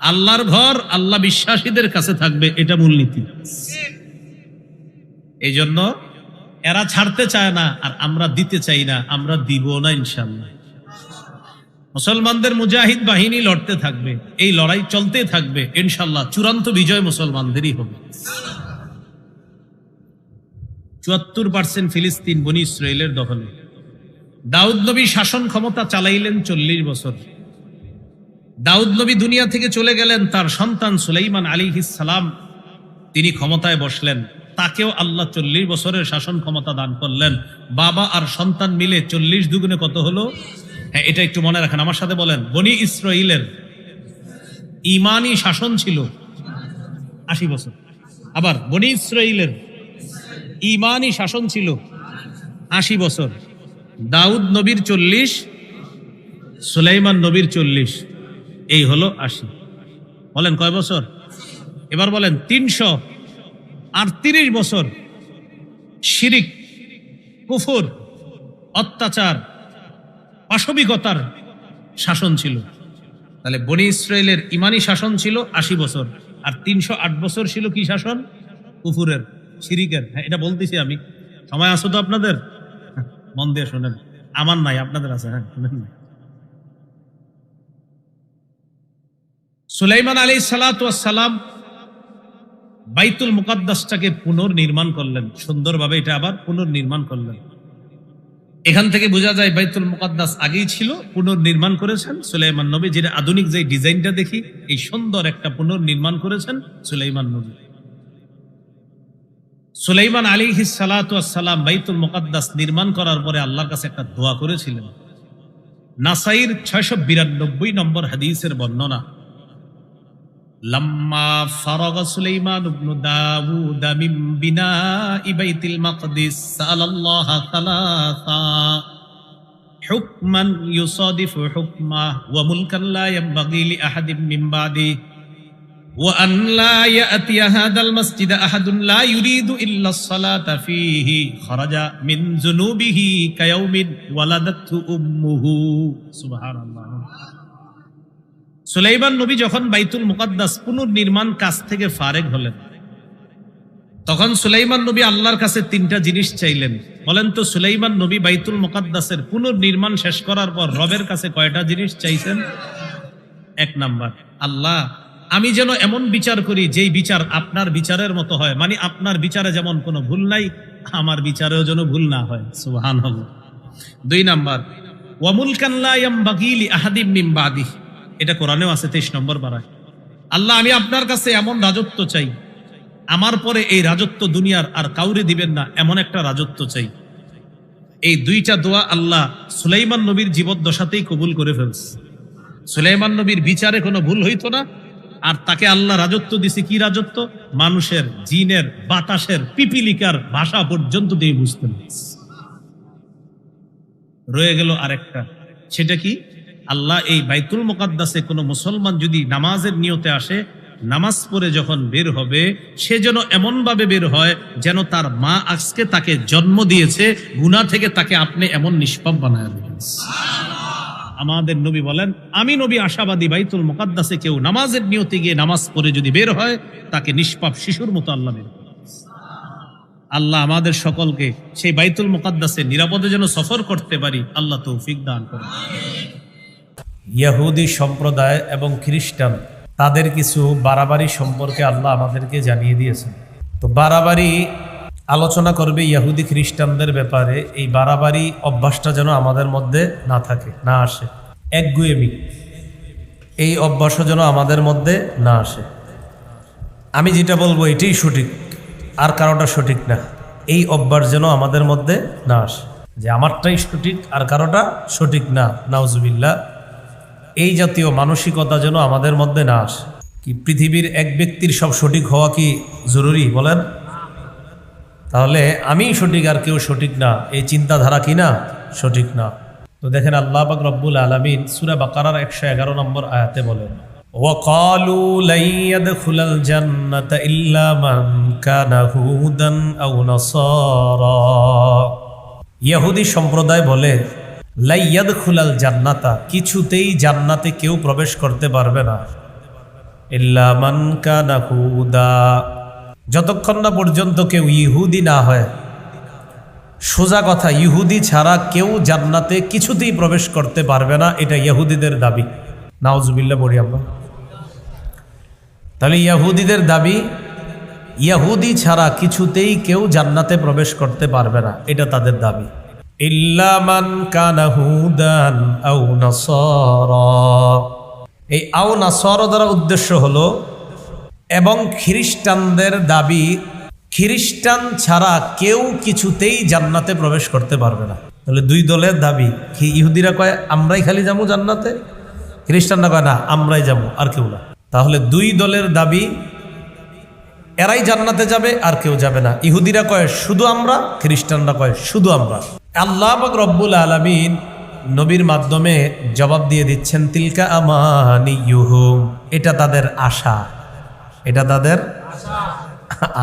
আল্লাহর ঘর আল্লাহ বিশ্বাসীদের কাছে থাকবে, এটা মূলনীতি। এই জন্য এরা ছাড়তে চায় না, আর আমরা দিতে চাই না, আমরা দিব না ইনশাআল্লাহ। মুসলমানদের মুজাহিদ বাহিনী লড়তে থাকবে, এই লড়াই চলতে থাকবে ইনশাআল্লাহ। চূড়ান্ত বিজয় মুসলমানদেরই হবে। 74% ফিলিস্তিন বনি ইসরাইলের দখলে। দাউদ নবী শাসন ক্ষমতা চালাইলেন 40 বছর। দাউদ নবী দুনিয়া থেকে চলে গেলেন, তার সন্তান সুলাইমান আলাইহিস সালাম তিনি ক্ষমতায় বসলেন। তাকেও আল্লাহ 40 বছরের শাসন ক্ষমতা দান করলেন। বাবা আর সন্তান মিলে 40 দুগুণে কত হলো? হ্যাঁ, এটা একটু মনে রাখেন, আমার সাথে বলেন। বনি ইসরাইলের ঈমানি শাসন ছিল 80 বছর। আবার বনি ইসরাইলের ঈমানি শাসন ছিল 80 বছর। দাউদ নবীর 40, সুলাইমান নবীর 40, এই হলো 80। বলেন কয় বছর? এবার বলেন 338 বছর শিরিক, কুফর, অত্যাচার, পাশবিকতার শাসন ছিল। তাহলে বনি ইসরায়েলের ইমানি শাসন ছিল 80 বছর, আর 308 বছর ছিল কি শাসন? কুফুরের, শিরিকের। হ্যাঁ, এটা বলতেছি আমি। সময় আছে তো আপনাদের? মন দিয়ে শোনেন, আমার নাই, আপনাদের আছে। হ্যাঁ, শুনেন না। সুলাইমান আলাইহিস সালাতু ওয়াস সালাম বাইতুল মুকাদ্দাসটাকে পুনর্নির্মাণ করলেন সুন্দরভাবে, এটা আবার পুনর্নির্মাণ করলেন। এখান থেকে বোঝা যায় বাইতুল মুকাদ্দাস আগেই ছিল, পুনর্নির্মাণ করেছেন সুলাইমান নবী। যেটা আধুনিক যে ডিজাইনটা দেখি, এই সুন্দর একটা পুনর্নির্মাণ করেছেন সুলাইমান নবী। সুলাইমান আলাইহিস সালাতু ওয়াস সালাম বাইতুল মুকাদ্দাস নির্মাণ করার পরে আল্লাহর কাছে একটা দোয়া করেছিলেন। নাসাইর 692 নম্বর হাদিসের বর্ণনা, লাম্মা ফারাগা সুলাইমান ইবনে দাউদ মিন বিনাই বাইতুল মাকদিস সাআলাল্লাহ সালাসা হুকমান ইউসাদিফু হুকমা ওয়া মুলকান লা ইয়ানবাগি লি আহাদিন মিন বাদি ওয়া আন লা ইয়াতিয়া হাদাল মাসজিদ আহাদুন লা ইউরিদু ইল্লা আস-সালাতা ফীহি খারাজা মিন যুনুবিহি কায়াউমিন ওয়ালাদাতহু উম্মুহু। সুবহানাল্লাহ। সুলাইমান নবী যখন বাইতুল মুকাদ্দাস পুনর্নির্মাণ কাজ থেকে ফারেগ হলেন, তখন সুলাইমান নবী আল্লাহর কাছে 3টা জিনিস চাইলেন। বলেন তো, সুলাইমান নবী বাইতুল মুকাদ্দাসের পুনর্নির্মাণ শেষ করার পর রবের কাছে কয়টা জিনিস চাইছেন? 1 নাম্বার, আল্লাহ আমি যেন এমন বিচার করি যেই বিচার আপনার বিচারের মতো হয়, মানে আপনার বিচারে যেমন কোনো ভুল নাই, আমার বিচারেও যেন ভুল না হয়। সুবহানাল্লাহ। 2 নাম্বার, ওয়া মুলকান লা ইয়ানবাগি লি আহাদিন মিন বাদি, এটা কোরআনেও আছে 23 নম্বর পারায়। আল্লাহ আমি আপনার কাছে এমন রাজত্ব চাই, আমার পরে এই রাজত্ব দুনিয়ার আর কাউরে দিবেন না, এমন একটা রাজত্ব চাই। এই 2টা দোয়া আল্লাহ সুলাইমান নবীর জীবদ্দশাতেই কবুল করে ফেলছে। সুলাইমান নবীর বিচারে কোনো ভুল হইতো না, আর তাকে আল্লাহ রাজত্ব দিছে। কি রাজত্ব? মানুষের, জিনের, বাতাসের, পিপিলিকার ভাষা পর্যন্ত দিয়ে বুঝতেন। রয়ে গেল আরেকটা, সেটা কি? আল্লাহ এই বাইতুল মুকাদ্দাসে কোনো মুসলমান যদি নামাজের নিয়তে আসে, নামাজ পড়ে যখন বের হবে, সে যেন এমন ভাবে বের হয় যেন তার মা আজকে তাকে জন্ম দিয়েছে, গুনাহ থেকে তাকে আপনি এমন নিষ্পাপ বানায় দিবেন। আমাদের নবী বলেন, আমি নবী আশাবাদী বাইতুল মুকাদ্দাসে কেউ নামাজের নিয়তে গিয়ে নামাজ পড়ে যদি বের হয়, তাকে নিষ্পাপ শিশুর মতো আল্লাহ বের করে। আল্লাহ আমাদের সকলকে সেই বাইতুল মুকাদ্দাসে নিরাপদে যেন সফর করতে পারি, আল্লাহ তৌফিক দান করুন। ইহুদি সম্প্রদায় এবং খ্রিস্টান, তাদের কিছু বাড়াবাড়ি সম্পর্কে আল্লাহ আমাদেরকে জানিয়ে দিয়েছেন। তো বাড়াবাড়ি আলোচনা করবে ইহুদি খ্রিস্টানদের ব্যাপারে। এই বাড়াবাড়ি অভ্যাসটা যেন আমাদের মধ্যে না থাকে, না আসে। একগুয়েমি, এই অভ্যাসও যেন আমাদের মধ্যে না আসে। আমি যেটা বলবো এটাই সঠিক, আর কারোটা সঠিক না, এই অভ্যাস যেন আমাদের মধ্যে না আসে, যে আমারটাই সঠিক আর কারোটা সঠিক না। নাউজুবিল্লাহ। এই জাতীয় মানসিকতা যেন আমাদের মধ্যে না আসে। কি পৃথিবীর এক ব্যক্তির সব সঠিক হওয়া কি জরুরি? বলেন। তাহলে আমি সঠিক আর কেউ সঠিক না, এই চিন্তাধারা কি না? সঠিক না। তো দেখেন, আল্লাহ পাক রব্বুল আলামিন সূরা বাকারার 111 নম্বর আয়াতে বলেন, ওয়াকালু লা ইয়াদখুলাল জান্নাতা ইল্লা মান কানা হুদান আও নাসারা। ইহুদি সম্প্রদায় বলে, লা ইয়াদখুলাল জান্নাতা, কিছুতেই জান্নাতে কেউ প্রবেশ করতে পারবে না, ইল্লা মান কানা হুদা, যতক্ষণ না পর্যন্ত কেউ ইহুদি না হয়। সোজা কথা, ইহুদি ছাড়া কেউ জান্নাতে কিছুতেই প্রবেশ করতে পারবে না, এটা ইহুদিদের দাবি। নাউজুবিল্লাহ বলি আমরা। তাহলে ইহুদিদের দাবি, ইহুদি ছাড়া কিছুতেই কেউ জান্নাতে প্রবেশ করতে পারবে না, এটা তাদের দাবি। ইল্লা মান কানা হুদান আও নাসারা, এই আও নাসারা দ্বারা উদ্দেশ্য হলো, এবং খ্রিস্টানদের দাবি, খ্রিস্টান ছাড়া কেউ কিছুতেই জান্নাতে প্রবেশ করতে পারবে না। তাহলে 2 দলের দাবি। ইহুদিরা কয় আমরাই খালি যাবো জান্নাতে, খ্রিস্টানরা কয় না আমরাই যাবো আর কেউ না। তাহলে 2 দলের দাবি, এরাই জান্নাতে যাবে আর কেউ যাবে না। ইহুদিরা কয় শুধু আমরা, খ্রিস্টানরা কয় শুধু আমরা। আল্লাহ পাক রব্বুল আলামিন নবীর মাধ্যমে জবাব দিয়ে দিচ্ছেন, তিলকা আমানিয়ুহুম, এটা তাদের আশা, এটা তাদের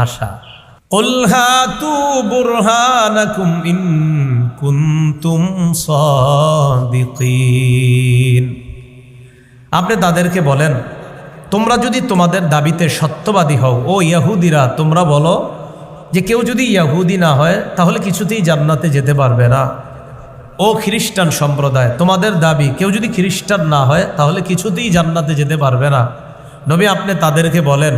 আশা। কুল হাতু বুরহানাকুম ইন কুনতুম সাদিকিন। আপনি তাদেরকে বলেন, তোমরা যদি তোমাদের দাবিতে সত্যবাদী হও, ও ইয়াহুদিরা, তোমরা বলো যে কেউ যদি ইয়াহুদি না হয় তাহলে কিছুতেই জান্নাতে যেতে পারবে না। ও খ্রিস্টান সম্প্রদায়, তোমাদের দাবি কেউ যদি খ্রিস্টান না হয় তাহলে কিছুতেই জান্নাতে যেতে পারবে না। নবী, আপনি তাদেরকে বলেন,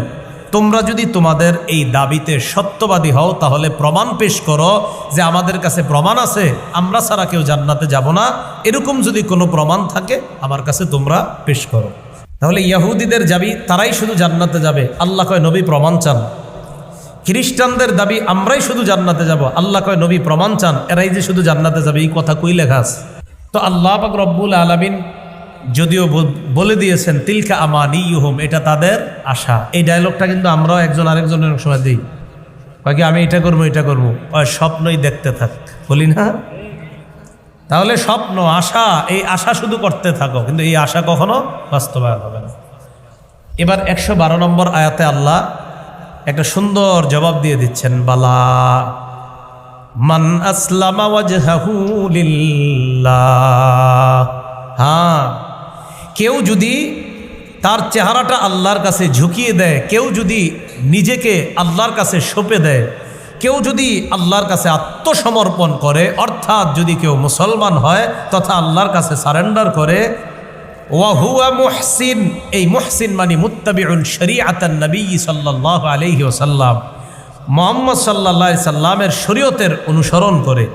তোমরা যদি তোমাদের এই দাবিতে সত্যবাদী হও তাহলে প্রমাণ পেশ করো যে আমাদের কাছে প্রমাণ আছে, আমরা ছাড়া কেউ জান্নাতে যাব না। এরকম যদি কোনো প্রমাণ থাকে আমার কাছে তোমরা পেশ করো। তাহলে ইয়াহুদিদের দাবি তারাই শুধু জান্নাতে যাবে, আল্লাহ কয় নবী প্রমাণ চান। খ্রিস্টানদের দাবি আমরাই শুধু জান্নাতে যাব, আল্লাহ কয় নবী প্রমাণ চান। এরাই যে শুধু জান্নাতে যাবে এই কথা কই লেখা আছে? তো আল্লাহ পাক রব্বুল আলামিন যদিও বলে দিয়েছেন তিলকা আমানিয়ুহুম, এটা তাদের আশা। এই ডায়লগটা কিন্তু আমরাও একজন আরেকজনের সময় দিই, কয় আমি এটা করবো এটা করবো, স্বপ্নই দেখতে থাক, বলি না? তাহলে স্বপ্ন, আশা, এই আশা শুধু করতে থাকো, কিন্তু এই আশা কখনো বাস্তবায়ন হবে না। এবার 112 নম্বর আয়াতে আল্লাহ একটা সুন্দর জবাব দিয়ে দিচ্ছেন, বালা মান আসলামা ওয়াজহাহু লিল্লাহ। হ্যাঁ, কেউ যদি তার চেহারাটা আল্লাহর কাছে ঝুঁকিয়ে দেয়, কেউ যদি নিজেকে আল্লাহর কাছে সঁপে দেয়, কেউ যদি আল্লাহর কাছে আত্মসমর্পণ করে, অর্থাৎ যদি কেউ মুসলমান হয় তথা আল্লাহর কাছে সারেন্ডার করে, ওয়াহুয়া মুহসিন, এই মুহসিন মানে মুত্তাবিউন শরীআতান নবী সাল্লাল্লাহু আলাইহি ওয়াসাল্লাম, মুহাম্মদ সাল্লাল্লাহু আলাইহি সাল্লামের শরীয়তের অনুসরণ করে।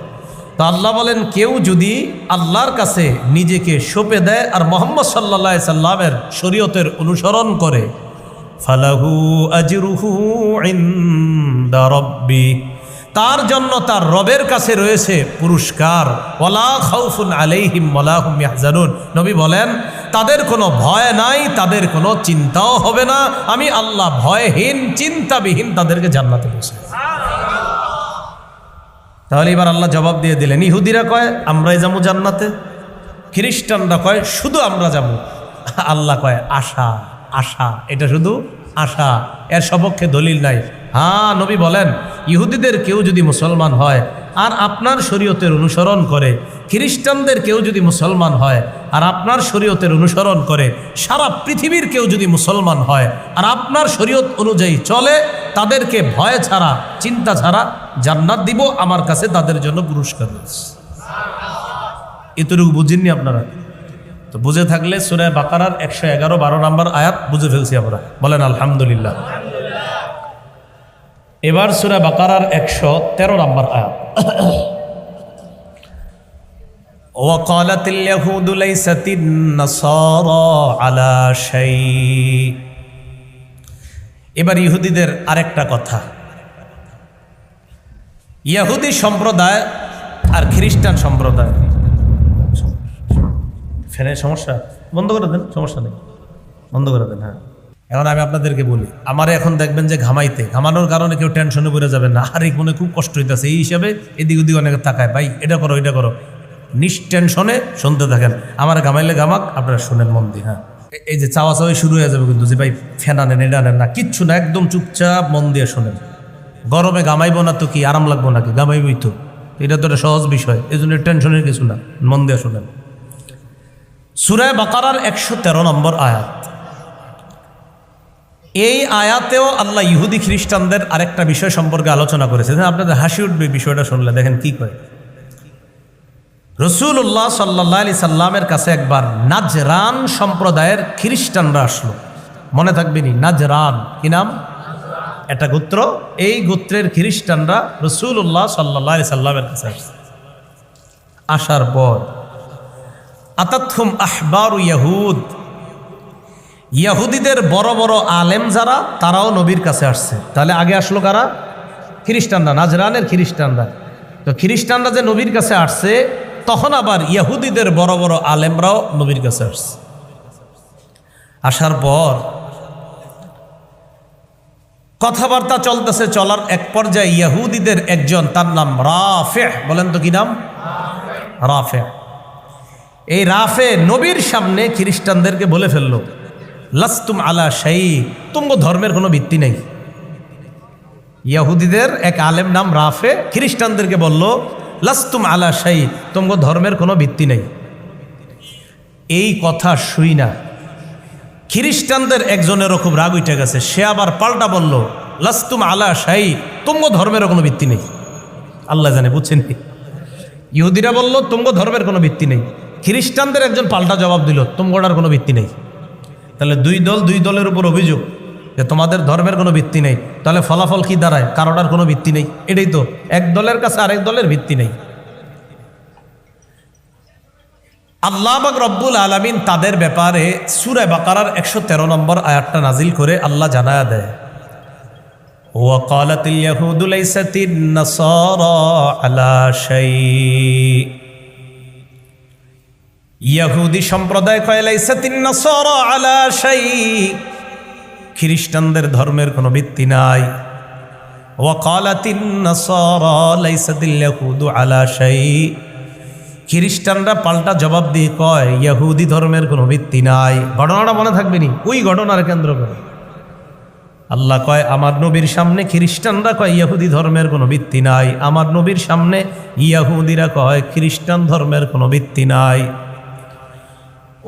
তো আল্লাহ বলেন, কেউ যদি আল্লাহর কাছে নিজেকে সঁপে দেয় আর মুহাম্মদ সাল্লাল্লাহু আলাইহি সাল্লামের শরীয়তের অনুসরণ করে, ফালাহু আজরুহু ইনদা রাব্বি, তার জন্য তার রবের কাছে রয়েছে পুরস্কার। ওয়ালা খাউফুন আলাইহিম ওয়ালা হুম ইয়াহজানুন, নবী বলেন তাদের কোনো ভয় নাই, তাদের কোনো চিন্তাও হবে না। আমি আল্লাহ ভয়হীন চিন্তাবিহীন তাদেরকে জান্নাতে পৌঁছাবো। তাহলে এবার আল্লাহ জবাব দিয়ে দিলেন, ইহুদিরা কয় আমরাই যাবো জান্নাতে, খ্রিস্টানরা কয় শুধু আমরা যাবো। আল্লাহ কয় আশা, আশা, এটা শুধু আশা, এর সপক্ষে দলিল নাই। হ্যাঁ, নবী বলেন ইহুদিদের কেউ যদি মুসলমান হয় আর আপনার শরীয়তের অনুসরণ করে, খ্রিস্টানদের কেউ যদি মুসলমান হয় আর আপনার শরীয়তের অনুসরণ করে, সারা পৃথিবীর কেউ যদি মুসলমান হয় আর আপনার শরীয়ত অনুযায়ী চলে, তাদেরকে ভয় ছাড়া চিন্তা ছাড়া জান্নাত দিব, আমার কাছে তাদের জন্য পুরস্কার রয়েছে। এতটুকু বুঝেননি আপনারা? তো বুঝে থাকলে সূরা বাকারার 111-12 নম্বর আয়াত বুঝে ফেলছি আমরা, বলেন আলহামদুলিল্লাহ। এবার সূরা বাকারার 113 নম্বর আয়াত, ওয়াকালাতিল ইয়াহুদু লাইসাতিন নাসারা আলা শাই। এবার ইহুদিদের আরেকটা কথা, ইহুদি সম্প্রদায় আর খ্রিস্টান সম্প্রদায়, ফ্যানের সমস্যা বন্ধ করে দেন, সমস্যা নেই, বন্ধ করে দেন। হ্যাঁ, এখন আমি আপনাদেরকে বলি, আমারে এখন দেখবেন যে ঘামানোর কারণে কেউ টেনশনে পড়ে যাবেন না, আর মনে খুব কষ্ট হইতেছে, এই হিসাবে এদিক ওদিক অনেকে তাকায়, ভাই এটা করো এটা করো, নিষ্টেনশনে শুনতে থাকেন। আমার ঘামাইলে ঘামাক, আপনারা শুনেন মন দিয়ে। হ্যাঁ, এই যে চাওয়া চাওয়াই শুরু হয়ে যাবে কিন্তু, যে ভাই ফ্যান আনেন এটা আনেন না, কিচ্ছু না, একদম চুপচাপ মন দিয়ে শোনেন। গরমে ঘামাইবো না তো কি আরাম লাগবো নাকি? ঘামাইবই তো, এটা তো একটা সহজ বিষয়, এই জন্য টেনশনের কিছু না, মন দিয়ে শোনেন। সূরা বাকারার 113 নম্বর আয়াত, এই আয়াতেও আল্লাহ ইহুদি খ্রিস্টানদের আরেকটা বিষয় সম্পর্কে আলোচনা করেছে। আপনাদের হাসি উঠবে বিষয়টা শুনলে, দেখেন কি কয়। রাসূলুল্লাহ সাল্লাল্লাহু আলাইহি সাল্লামের কাছে একবার নাজরান সম্প্রদায়ের খ্রিস্টানরা আসলো, মনে থাকবেনি, নাজরান কি নাম? একটা গোত্র, এই গোত্রের খ্রিস্টানরা রাসূলুল্লাহ সাল্লাল্লাহু আলাইহি সাল্লামের কাছে আসছে। আসার পর আতাতহুম আহবারু ইয়াহুদ, ইহুদিদের বড় বড় আলেম যারা, তারাও নবীর কাছে আসছে। তাহলে আগে আসলো কারা? খ্রিস্টানরা, নাজরানের খ্রিস্টানরা। তো খ্রিস্টানরা যে নবীর কাছে আসছে, তখন আবার ইহুদিদের বড় বড় আলেমরাও নবীর কাছে আসছে। আসার পর কথাবার্তা চলতেছে, চলার এক পর্যায়ে ইহুদিদের একজন, তার নাম রাফে, বলেন তো কি নাম? রাফে। এই রাফে নবীর সামনে খ্রিস্টানদেরকে বলে ফেললো, লাস্তুম আলা শাই, তুমগো ধর্মের কোনো ভিত্তি নেই। ইহুদিদের এক আলেম নাম রাফে খ্রিস্টানদেরকে বলল, লাস্তুম আলা শাই, তুমগো ধর্মের কোনো ভিত্তি নেই। এই কথা শুই না খ্রিস্টানদের একজনেরও খুব রাগ উঠে গেছে, সে আবার পাল্টা বলল, লাস্তুম আলা শাই, তুঙ্গ ধর্মেরও কোনো ভিত্তি নেই। আল্লাহ জানে, বুঝছেন কি? ইহুদিরা বলল তুঙ্গ ধর্মের কোনো ভিত্তি নেই, খ্রিস্টানদের একজন পাল্টা জবাব দিল তুঙ্গটার কোনো ভিত্তি নেই। তাহলে দুই দলের উপর অভিযোগ যে তোমাদের ধর্মের কোনো ভিত্তি নেই, তাহলে ফলাফল কি দাঁড়ায়? কারোটার কোনো ভিত্তি নেই। এটাই তো, এক দলের কাছে আরেক দলের ভিত্তি নেই। আল্লাহ পাক রব্বুল আলামিন তাদের ব্যাপারে সূরা বাকারার 113 নম্বর আয়াতটা নাজিল করে আল্লাহ জানায়া দেয়, ওয়াকালাতিল ইয়াহুদু লাইসাতিন নাসারা আলা শাই, ইহুদি সম্প্রদায় কয় লাইসাতিন নাসারা আলা শাই, খ্রিস্টানদের ধর্মের কোনো ভিত্তি নাই। ওয়াকালাতিন নাসারা লাইসাতিল ইয়াহুদু আলা শাই, খ্রিস্টানরা পাল্টা জবাব দিয়ে কয় ইহুদি ধর্মের কোনো ভিত্তি নাই। ঘটনাটা মনে থাকবে নি, ওই ঘটনার কেন্দ্র করে আল্লাহ কয় আমার নবীর সামনে খ্রিস্টানরা কয় ইহুদি ধর্মের কোনো ভিত্তি নাই, আমার নবীর সামনে ইহুদিরা কয় খ্রিস্টান ধর্মের কোনো ভিত্তি নাই।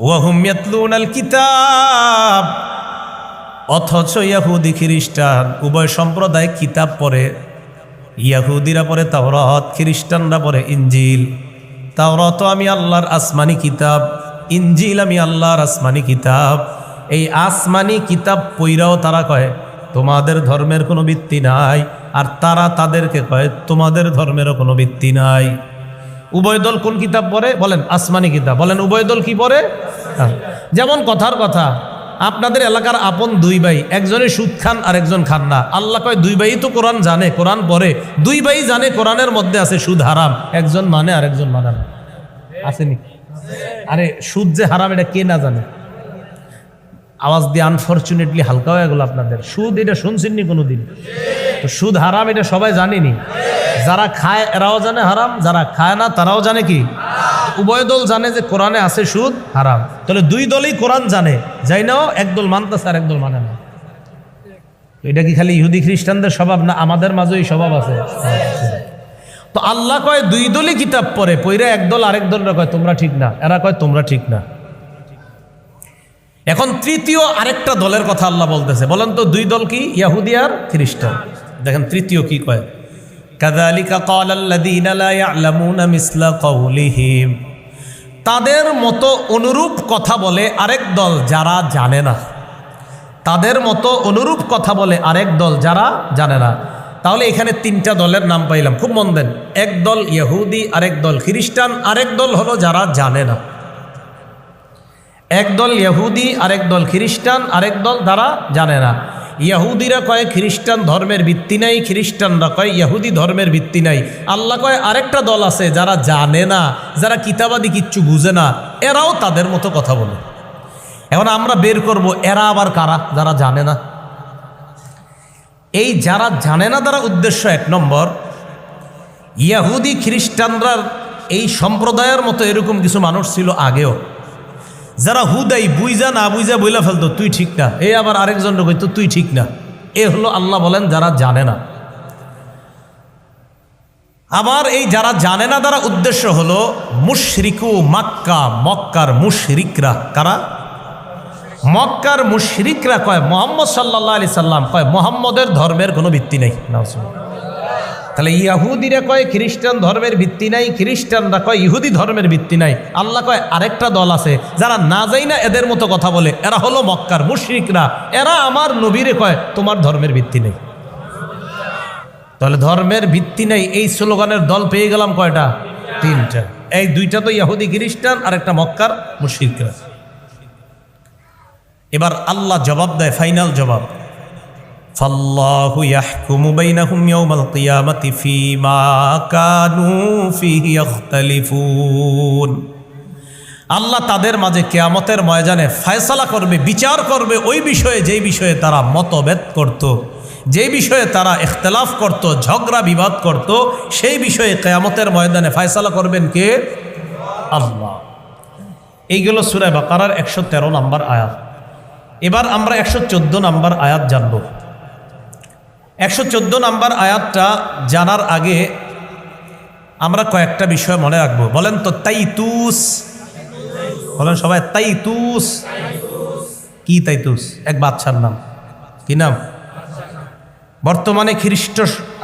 ওয়াহুম ইয়াতলুনাল কিতাব, অথচ ইহুদি খ্রিস্টান উভয় সম্প্রদায় কিতাব পড়ে। ইহুদিরা পড়ে তাওরাত, খ্রিস্টানরা পড়ে ইনজিল। তাওরাত আমি আল্লাহর আসমানি কিতাব, ইনজিল আমি আল্লাহর আসমানি কিতাব। এই আসমানি কিতাব পইরাও তারা কয় তোমাদের ধর্মের কোনো ভিত্তি নাই, আর তারা তাদেরকে কয় তোমাদের ধর্মেরও কোনো ভিত্তি নাই। উভয় দল কোন কিতাব পড়ে বলেন? আসমানি কিতাব। বলেন উভয় দল কি পড়ে? যেমন কথার কথা, আপনাদের এলাকার আপন দুই ভাই, একজনে সুদ খান আর একজন খান না। আল্লাহ কয় দুই ভাই তো কোরআন জানে, কোরআন পড়ে, দুই ভাই জানে কোরআনের মধ্যে আছে সুদ হারাম, একজন মানে আর একজন মানে না। আসেনি? আরে সুদ যে হারাম এটা কে না জানে? আওয়াজ দিয়ে আনফরচুনেটলি হালকা হয়ে গেল আপনাদের। সুদ এটা শুনছেননি কোনোদিন? তো সুদ হারাম এটা সবাই জানেনি। যারা খায় এরাও জানে হারাম, যারা খায় না তারাও জানে কি? উভয় দল জানে যে কোরআনে আছে সুদ হারাম। তাহলে দুই দলই কোরআন জানে, যাই নাও একদল মানতেছে আর একদল মানে না। এটা কি খালি ইহুদি খ্রিস্টানদের স্বভাব না? আমাদের মাঝে এই স্বভাব আছে। তো আল্লাহ কয় দুই দলই কিতাব পড়ে, পইরা একদল আরেক দলরা কয় তোমরা ঠিক না, এরা কয় তোমরা ঠিক না। এখন তৃতীয় আরেকটা দলের কথা আল্লাহ বলতেছে। বলেন তো দুই দল কি? ইহুদি আর খ্রিস্টান। দেখেন তৃতীয় কি কয়, কাযালিকা ক্বালাল্লাযীনা লা ইয়া'লামুনা মিসলা কাওলিহিম, তাদের মতো অনুরূপ কথা বলে আরেক দল যারা জানে না। তাদের মতো অনুরূপ কথা বলে আরেক দল যারা জানে না। তাহলে এখানে তিনটা দলের নাম পাইলাম, খুব মন দেন। এক দল ইহুদি, আরেক দল খ্রিস্টান, আরেক দল হলো যারা জানে না। এক দল ইহুদি, আরেক দল খ্রিস্টান, আরেক দল যারা জানে না। ইহুদিরা কয় খ্রিস্টান ধর্মের ভিত্তি নাই, খ্রিস্টানরা কয় ইহুদি ধর্মের ভিত্তি নাই। আল্লাহ কয় আরেকটা দল আছে যারা জানে না, যারা কিতাবাদি কিচ্ছু বুঝে না, এরাও তাদের মতো কথা বলে। এখন আমরা বের করব এরা আবার কারা? যারা জানে না। এই যারা জানে না তারা উদ্দেশ্য এক নম্বর, ইহুদি খ্রিস্টানরা এই সম্প্রদায়ের মতো এরকম কিছু মানুষ ছিল আগেও, যারা হুদাই বুইজা না বুইজা বইলা ফেলতো তুই ঠিক না, এই আবার আরেকজন কইতো তুই ঠিক না। এ হলো আল্লাহ বলেন যারা জানে না। আবার এই যারা জানে না তারা উদ্দেশ্য হলো মুশরিকু মাক্কা, মক্কার মুশরিকরা। কারা? মক্কার মুশরিকরা কয় মুহাম্মদ সাল্লাল্লাহু আলাইহি সাল্লাম কয় মুহাম্মদের ধর্মের কোনো ভিত্তি নেই। তাহলে ইহুদিরা কয় খ্রিস্টান ধর্মের ভিত্তি নাই, খ্রিস্টানরা কয় ইহুদি ধর্মের ভিত্তি নাই। আল্লাহ কয় আরেকটা দল আছে যারা না যাই না এদের মতো কথা বলে, এরা হলো মক্কার মুশরিকরা। এরা আমার নবীরে কয় তোমার ধর্মের ভিত্তি নেই। তাহলে ধর্মের ভিত্তি নেই এই স্লোগানের দল পেয়ে গেলাম কয়টা? তিনটা। এই দুইটা তো ইহুদি খ্রিস্টান, আর একটা মক্কার মুশরিকরা। এবার আল্লাহ জবাব দেয়, ফাইনাল জবাব, ফাল্লাহু ইয়াহকুমু বাইনাহুম ইয়াওমাল কিয়ামাতি ফীমা কানু ফীহি ইখতালিফুন। আল্লাহ তাদের মাঝে কিয়ামতের ময়দানে ফয়সালা করবে, বিচার করবে ওই বিষয়ে যেই বিষয়ে তারা মতভেদ করত, যেই বিষয়ে তারা ইখতিলাফ করত, ঝগড়া বিবাদ করত, সেই বিষয়ে কিয়ামতের ময়দানে ফয়সালা করবেন কে? আল্লাহ। এইগুলো সূরা বাকারার 113 নম্বর আয়াত। এবার আমরা 114 নম্বর আয়াত জানব। 114 নম্বর আয়াতটা জানার আগে আমরা কয়েকটা বিষয় মনে রাখবো। বলেন তো তাইতুস, বলেন সবাই তাইতুস। কি তাইতুস? এক বাদশার নাম। কি নাম? বর্তমানে খ্রিস্ট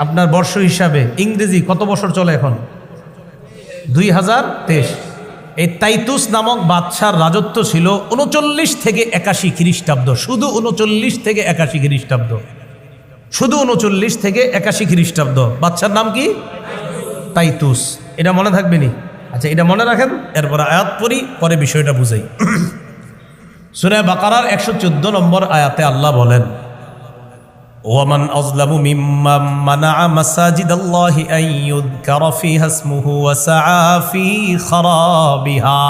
আপনার বর্ষ হিসাবে ইংরেজি কত বছর চলে এখন? 2023। এই তাইতুস নামক বাদশার রাজত্ব ছিল 39 থেকে 81 খ্রিস্টাব্দ। শুধু 39 থেকে 81 খ্রিস্টাব্দ। শুধু 39 থেকে 81 খ্রিস্টাব্দ। বাদশার নাম কি? তাইতুস। এটা মনে থাকবে নি? আচ্ছা, এটা মনে রাখেন, এরপর আয়াত পড়ি, পরে বিষয়টা বুঝাই। সূরা বাকারার 114 নম্বর আয়াতে আল্লাহ বলেন, ওয়ামান আযলামু মিম্মান মানাআ মাসাজিদাল্লাহি আন ইউযকারা ফিহা ইসমুহু ওয়া সাআ ফি খারাবিহা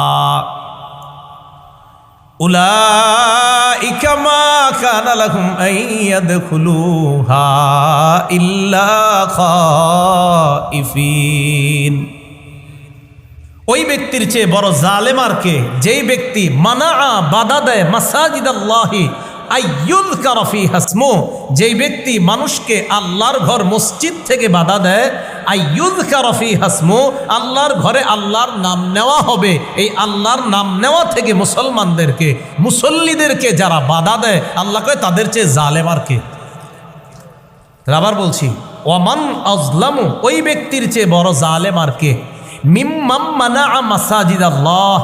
উলাইকা মা কানা লাহুম আন ইয়াদখুলুহা ইল্লা খাইফিন। ওই ব্যক্তির চেয়ে বড় জালেম আর কে? যেই ব্যক্তি মানা বাধা দেয় মাসাজিদাল্লাহি আইয়ুযকারা ফিহা ইসমুহু, যেই ব্যক্তি মানুষকে আল্লাহর ঘর মসজিদ থেকে বাধা দেয়, আইয়ুযকারা ফিহা ইসমুহু, আল্লাহর ঘরে আল্লাহর নাম নেওয়া হবে, এই আল্লাহর নাম নেওয়া থেকে মুসলমানদেরকে, মুসল্লিদেরকে যারা বাধা দেয়, আল্লাহ কয় তাদের চেয়ে জালেম আর কে? আবার বলছি, ওয়ামান আযলামু, ওই ব্যক্তির চেয়ে বড় জালেম আর কে? মিম্মান মানাআ মাসাজিদাল্লাহ,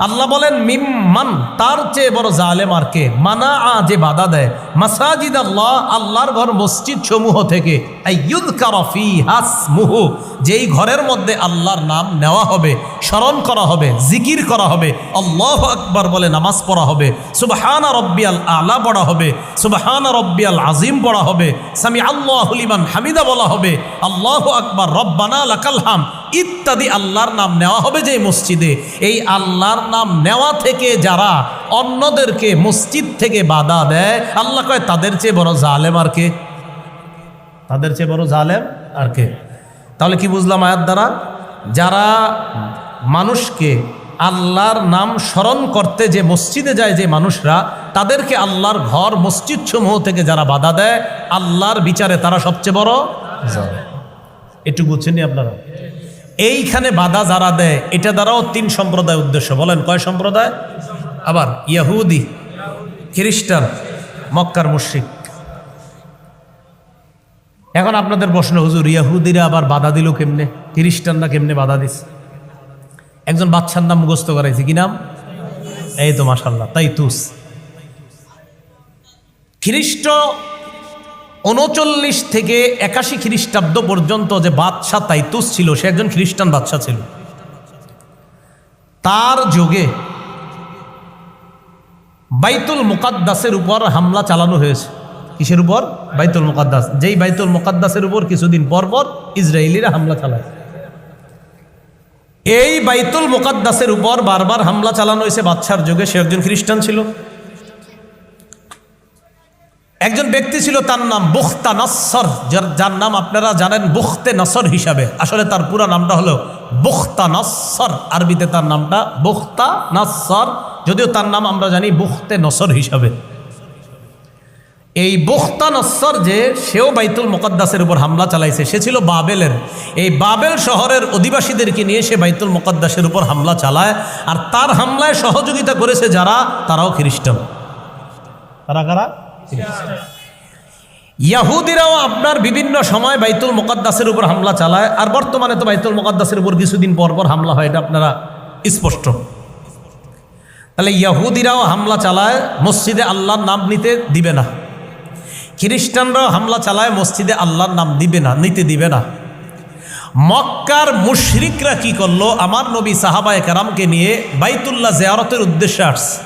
আল্লাহ বলেন মিম্মান, তার চেয়ে বড় জালেম আর কে? মানাআ, যে বাধা দেয়, মাসাজিদাল্লাহ, আল্লাহর ঘর মসজিদ সমূহ থেকে, আইয়ুযকারা ফিহা ইসমুহু, যেই ঘরের মধ্যে আল্লাহর নাম নেওয়া হবে, স্মরণ করা হবে, জিকির করা হবে, আল্লাহু আকবার বলে নামাজ পড়া হবে, সুবহানা রাব্বিয়াল আলা পড়া হবে, সুবহানা রাব্বিয়াল আযীম পড়া হবে, সামিআল্লাহু লিমান হামিদা বলা হবে, আল্লাহু আকবার রব্বানা লাকাল হামদ ইত্যাদি আল্লাহর নাম নেওয়া হবে যে মসজিদে। এই আল্লাহর নাম নেওয়া থেকে যারা অন্যদেরকে মসজিদ থেকে বাধা দেয়, আল্লাহ কয় তাদের চেয়ে বড় জালেম আর কে? তাদের চেয়ে বড় জালেম আর কে? তাহলে কি বুঝলাম আয়াত দ্বারা? যারা মানুষকে আল্লাহর নাম স্মরণ করতে যে মসজিদে যায় যে মানুষরা, তাদেরকে আল্লাহর ঘর মসজিদ সমূহ থেকে যারা বাধা দেয়, আল্লাহর বিচারে তারা সবচেয়ে বড় জালেম। একটু বুঝছেননি আপনারা? এইখানে বাধা যারা দেয়, এটা দ্বারাও 3 সম্প্রদায় উদ্দেশ্য। বলেন কয় সম্প্রদায়? আবার ইহুদি, খ্রিস্টান, মক্কার মুশরিক। এখন আপনাদের প্রশ্ন, হুজুর ইহুদিরা আবার বাধা দিল কেমনে? খ্রিস্টানরা কেমনে বাধা দিস? একজন বাদশার নাম মুখস্থ করাইছে, কি নাম? এই তো মাশাআল্লাহ, তাইতুস। খ্রিস্ট 39 থেকে 81 খ্রিস্টাব্দ পর্যন্ত যে বাদশাহ তাইতুস ছিল, সে একজন খ্রিস্টান বাদশাহ ছিল। তার যুগে বাইতুল মুকাদ্দাসের উপর হামলা চালানো হয়েছে। কিসের উপর? বাইতুল মুকাদ্দাস। যেই বাইতুল মুকাদ্দাসের উপর কিছুদিন পর পর ইসরায়েলিরা হামলা চালায়। এই বাইতুল মুকাদ্দাসের উপর বারবার হামলা চালানো হয়েছে বাদশার যুগে। সে একজন খ্রিস্টান ছিল। একজন ব্যক্তি ছিল, তার নাম বুখতা নাসর, যার নাম আপনারা জানেন বুখতে নাসর হিসাবে। আসলে তার পুরো নামটা হলো বুখতা নাসর, আরবিতে তার নামটা বুখতা নাসর, যদিও তার নাম আমরা জানি বুখতে নসর হিসাবে। এই বুখতা নসর যে, সেও বাইতুল মুকাদ্দাসের উপর হামলা চালাইছে। সে ছিল বাবেলের। এই বাবেল শহরের অধিবাসীদেরকে নিয়ে সে বাইতুল মুকাদ্দাসের উপর হামলা চালায়। আর তার হামলায় সহযোগিতা করেছে যারা, তারাও খ্রিস্টান। তারা কারা? ইহুদিরাও আপনার বিভিন্ন সময় বাইতুল মুকাদ্দাসের উপর হামলা চালায়। আর বর্তমানে তো বাইতুল মুকাদ্দাসের উপর কিছুদিন পর পর হামলা হয়, এটা আপনারা স্পষ্ট। তাহলে ইহুদিরাও হামলা চালায়, মসজিদে আল্লাহর নাম নিতে দিবে না। খ্রিস্টানরাও হামলা চালায়, মসজিদে আল্লাহর নাম দিবে না, নিতে দিবে না। মক্কার মুশরিকরা কি করলো? আমার নবী সাহাবায়ে কেরামকে নিয়ে বাইতুল্লাহ জিয়ারতের উদ্দেশ্যে আসছে।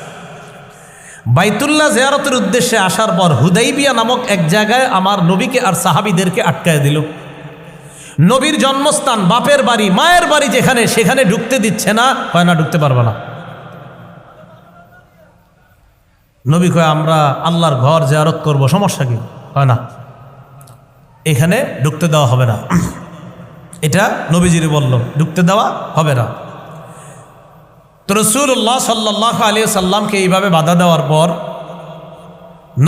বাইতুল্লাহ জিয়ারতের উদ্দেশ্যে আসার পর হুদাইবিয়া নামক এক জায়গায় আমার নবীকে আর সাহাবীদেরকে আটকায় দিল। নবীর জন্মস্থান, বাপের বাড়ি, মায়ের বাড়ি যেখানে, সেখানে ঢুকতে দিচ্ছে না। হয় না, ঢুকতে পারবে না। নবী কয় আমরা আল্লাহর ঘর জিয়ারত করব, সমস্যা কি? হয় না, এখানে ঢুকতে দেওয়া হবে না। এটা নবীজিরে বলল, ঢুকতে দেওয়া হবে না। তো রাসূলুল্লাহ সাল্লাল্লাহু আলাইহি সাল্লামকে এইভাবে বাধা দেওয়ার পর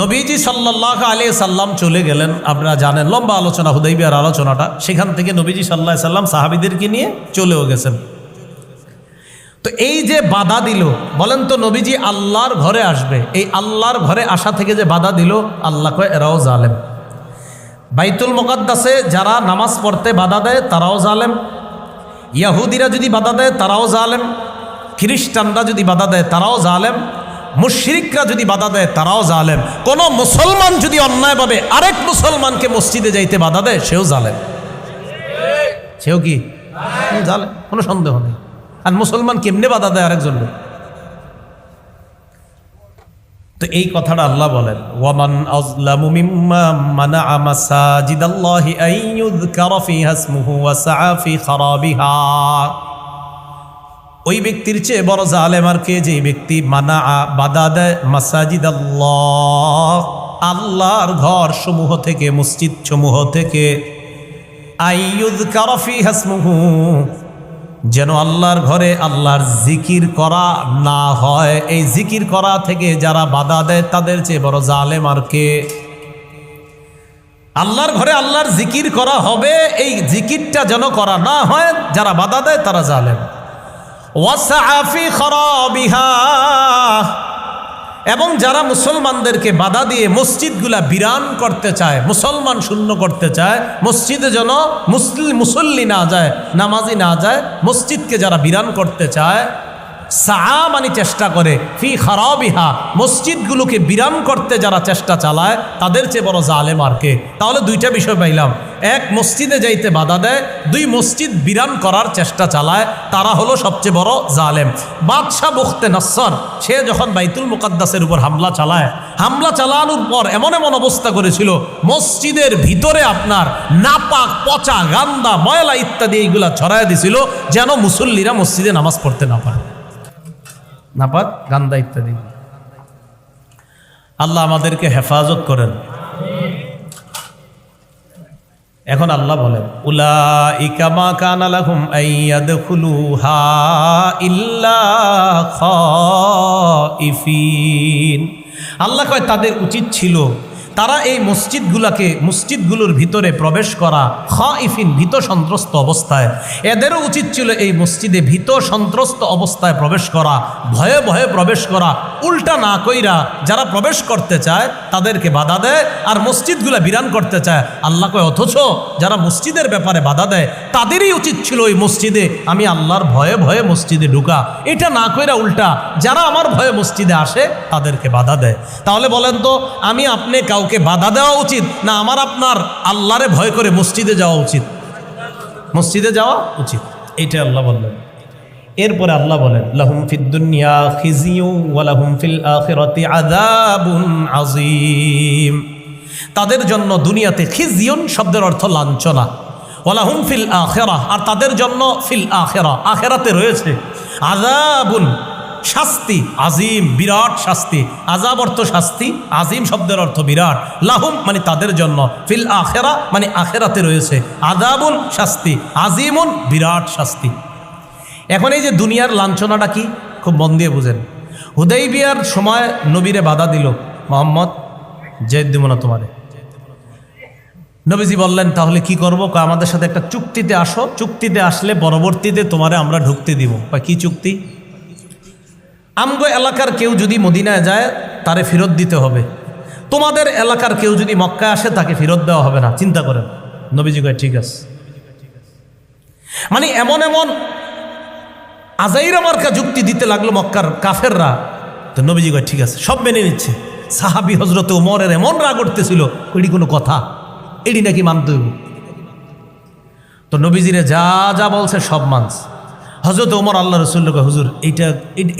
নবীজি সাল্লাল্লাহু আলাইহি সাল্লাম চলে গেলেন। আপনারা জানেন, লম্বা আলোচনা হুদাইবিয়ার আলোচনাটা। সেখান থেকে নবীজি সাল্লাল্লাহু আলাইহি সাল্লাম সাহাবীদেরকে নিয়ে চলেও গেছেন। তো তো এই যে বাধা দিল, বলেন তো নবীজি আল্লাহর ঘরে আসবে, এই আল্লাহর ঘরে আসা থেকে যে বাধা দিল, আল্লাহ কয় এরাও জালেম। বাইতুল মুকাদ্দাসে যারা নামাজ পড়তে বাধা দেয় তারাও জালেম, ইয়াহুদিরা যদি বাধা দেয় তারাও জালেম, খ্রিস্টানরা যদি বাধা দেয় তারাও জালেম, মুশরিকরা যদি বাধা দেয় তারাও জালেম। কোন মুসলমান যদি অন্যায়ভাবে আরেক মুসলমানকে মসজিদে যাইতে বাধা দেয় সেও জালেম। সেও কি জালেম, কোনো সন্দেহ নেই। আর মুসলমান কেমনে বাধা দেয় আরেকজনকে? তো এই কথাটা আল্লাহ বলেন, ওয়ামান আযলামু মিম্মা মানাআ মাসাজিদাল্লাহি আন ইউযকারা ফিহা ইসমুহু ওয়া সাআ ফি খারাবিহা। ওই ব্যক্তির চেয়ে বড় জালেম আর কে, যে ব্যক্তি মানাআ বাধা দেয় মাসাজিদাল্লাহ, আল্লাহর ঘর সমূহ থেকে, মসজিদ সমূহ থেকে, আন ইউযকারা ফিহা ইসমুহু, যেন আল্লাহর ঘরে আল্লাহর জিকির করা না হয়, এই জিকির করা থেকে যারা বাধা দেয় তাদের চেয়ে বড় জালেম আর কে? আল্লাহর ঘরে আল্লাহর জিকির করা হবে, এই জিকিরটা যেন করা না হয়, যারা বাধা দেয় তারা জালেম। ওয়াসআ ফি খারাবিহা, এবং যারা মুসলমানদেরকে বাধা দিয়ে মসজিদগুলা বিরান করতে চায়, মুসলমান শূন্য করতে চায়, মসজিদে যেন মুসল্লি না যায়, নামাজি না যায়, মসজিদকে যারা বিরান করতে চায়, সাআ মানে চেষ্টা করে, ফি খারাবিহা মসজিদগুলোকে বিরান করতে যারা চেষ্টা চালায় তাদের চেয়ে বড় জালেম আর কে? তাহলে দুইটা বিষয় পাইলাম, এক মসজিদে যাইতে বাধা দেয়, দুই মসজিদ বিরান করার চেষ্টা চালায়, তারা হলো সবচেয়ে বড় জালেম। বাদশাহ বুখতে নসর সে যখন বাইতুল মুকাদ্দাসের উপর হামলা চালায়, হামলা চালানোর পর এমন এমন অবস্থা করেছিল, মসজিদের ভিতরে আপনার নাপাক, পচা, গান্দা, ময়লা ইত্যাদি এইগুলা ছড়ায় দিছিল, যেন মুসল্লিরা মসজিদে নামাজ পড়তে না পারে, নাপাক, গান্দা ইত্যাদি। আল্লাহ আমাদেরকে হেফাজত করেন। এখন আল্লাহ বলেন, উলাইকা মা কানা লাহুম আইয়াদখুলুহা ইল্লা খাইফিন। আল্লাহ কয় তাদের উচিত ছিল তারা এই মসজিদগুলোর ভিতরে প্রবেশ করা, খাইফিন ভীত সন্ত্রস্ত অবস্থায়। এদেরও উচিত ছিল এই মসজিদে ভীত সন্ত্রস্ত অবস্থায় প্রবেশ করা, ভয়ে ভয়ে প্রবেশ করা, উল্টা না কইরা যারা প্রবেশ করতে চায় তাদেরকে বাধা দেয় আর মসজিদগুলা বিরান করতে চায়। আল্লাহ কয় অথচ যারা মসজিদের ব্যাপারে বাধা দেয় তাদেরই উচিত ছিল ওই মসজিদে আমি আল্লাহর ভয়ে ভয়ে মসজিদে ঢুকা, এটা না কইরা উল্টা যারা আমার ভয়ে মসজিদে আসে তাদেরকে বাধা দেয়। তাহলে বলেন তো, আমি আপনি কাউকে বাধা দেওয়া উচিত না আমার আপনার আল্লাহরে ভয় করে মসজিদে যাওয়া উচিত? মসজিদে যাওয়া উচিত, এইটা আল্লাহ বললেন। এরপরে আল্লাহ বলেন, লাহুম ফিদ দুনিয়া খিজিয়ু ওয়া লাহুম ফিল আখিরাতি আযাবুন আযীম। তাদের জন্য দুনিয়াতে খিজিয়ুন শব্দের অর্থ লাঞ্ছনা, ওয়া লাহুম ফিল আখিরাহ, আর তাদের জন্য ফিল আখিরাহ আখিরাতে রয়েছে আযাবুন শাস্তি, আজিম বিরাট শাস্তি। আযাব অর্থ শাস্তি, আজিম শব্দের অর্থ বিরাট, লাহুম মানে তাদের জন্য, ফিল আখিরা মানে আখিরাতে রয়েছে আযাবুন শাস্তি, আজিমুন বিরাট শাস্তি। এখন এই যে দুনিয়ার লাঞ্ছনাটা কি, খুব মন দিয়ে বুঝেন। হুদাইবিয়ার সময় নবীরে বাধা দিল, মুহাম্মদ যেতে দিব না তোমারে। নবীজি বললেন তাহলে কি করবো? আমাদের সাথে একটা চুক্তিতে আসো, চুক্তিতে আসলে পরবর্তীতে তোমারে আমরা ঢুকতে দিব। কি চুক্তি? আমগো এলাকার কেউ যদি মদিনায় যায় তারে ফেরত দিতে হবে, তোমাদের এলাকার কেউ যদি মক্কায় আসে তাকে ফেরত দেওয়া হবে না, চিন্তা করেন। নবীজি কয় ঠিক আছে। মানে এমন এমন আজাইরা মার্কা যুক্তি দিতে লাগলো মক্কার কাফেররা, তো নবীজি কয় ঠিক আছে, সব মেনে নিচ্ছে। সাহাবী হজরতে ওমরের এমন রাগ উঠতেছিল, এটি কোনো কথা, এটি নাকি মানতে হইব। তো নবীজিরে যা যা বলছে সব মানছে। হজরত ওমর আল্লাহ রসুল্লাহ কয়, হুজুর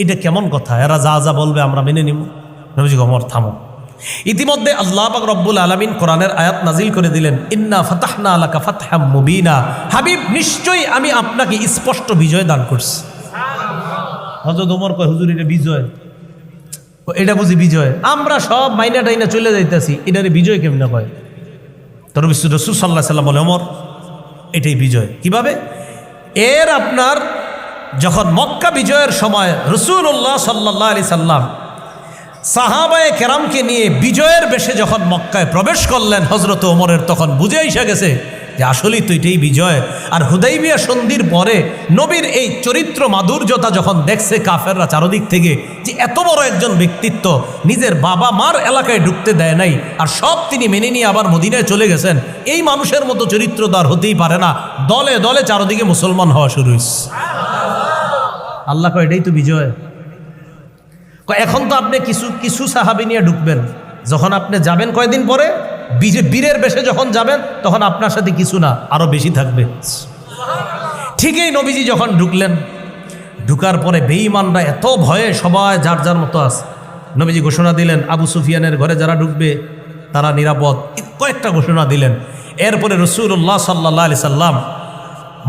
এটা কেমন কথা, এরা যা যা বলবে আমরা মেনে নিব। নবীজি ওমর থামো। ইতিমধ্যে আল্লাহ পাক রব্বুল আলামিন কোরআনের আয়াত নাজিল করে দিলেন, ইন্না ফাতাহনা লাকা ফাতহাম মুবিনা, হাবিব নিশ্চয়ই আমি আপনাকে স্পষ্ট বিজয় দান করছি। হযরত ওমর কয়, হুজুর এটা বিজয়, এটা বুঝি বিজয়? আমরা সব মাইনা টাইনা চলে যাইতেছি, এটারে বিজয় কেমনে কয়? তো রাসূল সাল্লাল্লাহু আলাইহি সাল্লাম বলে, ওমর এটাই বিজয়। কিভাবে? এর আপনার যখন মক্কা বিজয়ের সময় রাসূলুল্লাহ সাল্লাল্লাহু আলাইহি সাল্লাম সাহাবায়ে কেরামকে নিয়ে বিজয়ের বেশে যখন মক্কায় প্রবেশ করলেন হযরত ওমরের তখন বুঝে এসে গেছে যে আসলেই তো এটাই বিজয়। আর হুদাইবিয়া সন্ধির পরে নবীর এই চরিত্র মাধুর্যতা যখন দেখছে কাফেররা চারদিক থেকে, যে এত বড় একজন ব্যক্তিত্ব নিজের বাবা মার এলাকায় ঢুকতে দেয় নাই, আর সব তিনি মেনে নিয়ে আবার মদিনায় চলে গেছেন, এই মানুষের মতো চরিত্র তো আর হতেই পারে না। দলে দলে চারদিকে মুসলমান হওয়া শুরু হয়েছে। আল্লাহ কয় এটাই তো বিজয়। এখন তো আপনি কিছু কিছু সাহাবী নিয়ে ঢুকবেন, যখন আপনি যাবেন কয়দিন পরে বীরের বেশে যখন যাবেন, তখন আপনার সাথে কিছু না আরো বেশি থাকবে। ঠিকই নবীজি যখন ঢুকলেন, ঢুকার পরে বেঈমানরা এত ভয়ে সবাই যার যার মতো আছে। নবীজি ঘোষণা দিলেন আবু সুফিয়ানের ঘরে যারা ঢুকবে তারা নিরাপদ, কয়েকটা ঘোষণা দিলেন। এরপরে রাসূলুল্লাহ সাল্লাল্লাহু আলাইহি সাল্লাম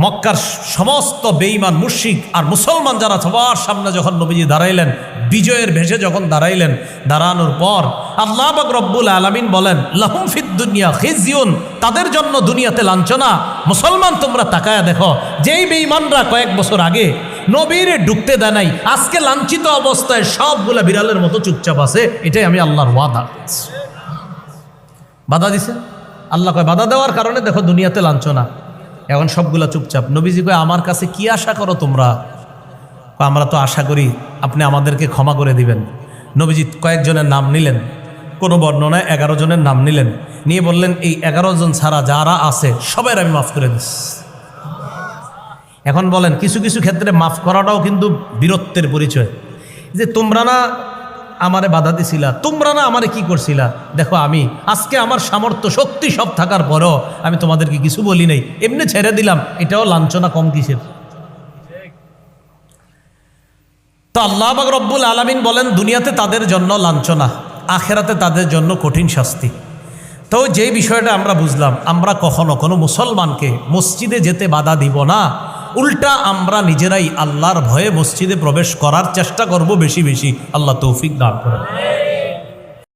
মক্কার সমস্ত বেঈমান মুশরিক আর মুসলমান যারা সবার সামনে যখন নবীজি দাঁড়াইলেন, বিজয়ের ভেসে যখন দাঁড়াইলেন, দাঁড়ানোর পর আল্লাহ পাক রব্বুল আলামিন বলেন লাহুম ফিদ দুনিয়া খিজিয়ুন, তাদের জন্য দুনিয়াতে লাঞ্ছনা। মুসলমান তোমরা তাকায়া দেখো, যেই বেঈমানরা কয়েক বছর আগে নবীর ঢুকতে দেয় নাই, আজকে লাঞ্ছিত অবস্থায় সবগুলা বিড়ালের মতো চুপচাপ আছে। এটাই আমি আল্লাহর ওয়াদা। বাধা দিছে আল্লাহ, কয় বাধা দেওয়ার কারণে দেখো দুনিয়াতে লাঞ্ছনা, এখন সবগুলা চুপচাপ। নবীজি কয় আমার কাছে কি আশা করো তোমরা? আমরা তো আশা করি আপনি আমাদেরকে ক্ষমা করে দিবেন। নবীজি কয়েকজনের নাম নিলেন, কোনো বর্ণনায় 11 জনের নাম নিলেন, নিয়ে বললেন এই 11 জন ছাড়া যারা আছে সবাই আমি মাফ করে দিচ্ছি। এখন বলেন কিছু কিছু ক্ষেত্রে মাফ করাটাও কিন্তু বীরত্বের পরিচয়, যে তোমরা না আমারে বাধা দিছিলা, তোমরা না আমারে কি করছিলা, দেখো আমি আজকে আমার সামর্থ্য শক্তি সব থাকার পরও আমি তোমাদেরকে কিছু বলি নাই, এমনি ছেড়ে দিলাম, এটাও লাঞ্ছনা কম কিসের? তো আল্লাহ পাক রব্বুল আলামিন বলেন দুনিয়াতে তাদের জন্য লাঞ্ছনা, আখেরাতে তাদের জন্য কঠিন শাস্তি। তো যে বিষয়টা আমরা বুঝলাম, আমরা কখনো কোনো মুসলমানকে মসজিদে যেতে বাধা দিব না, উল্টা আমরা নিজেরাই আল্লাহর ভয়ে মসজিদে প্রবেশ করার চেষ্টা করব বেশি বেশি। আল্লাহ তৌফিক দান করেন।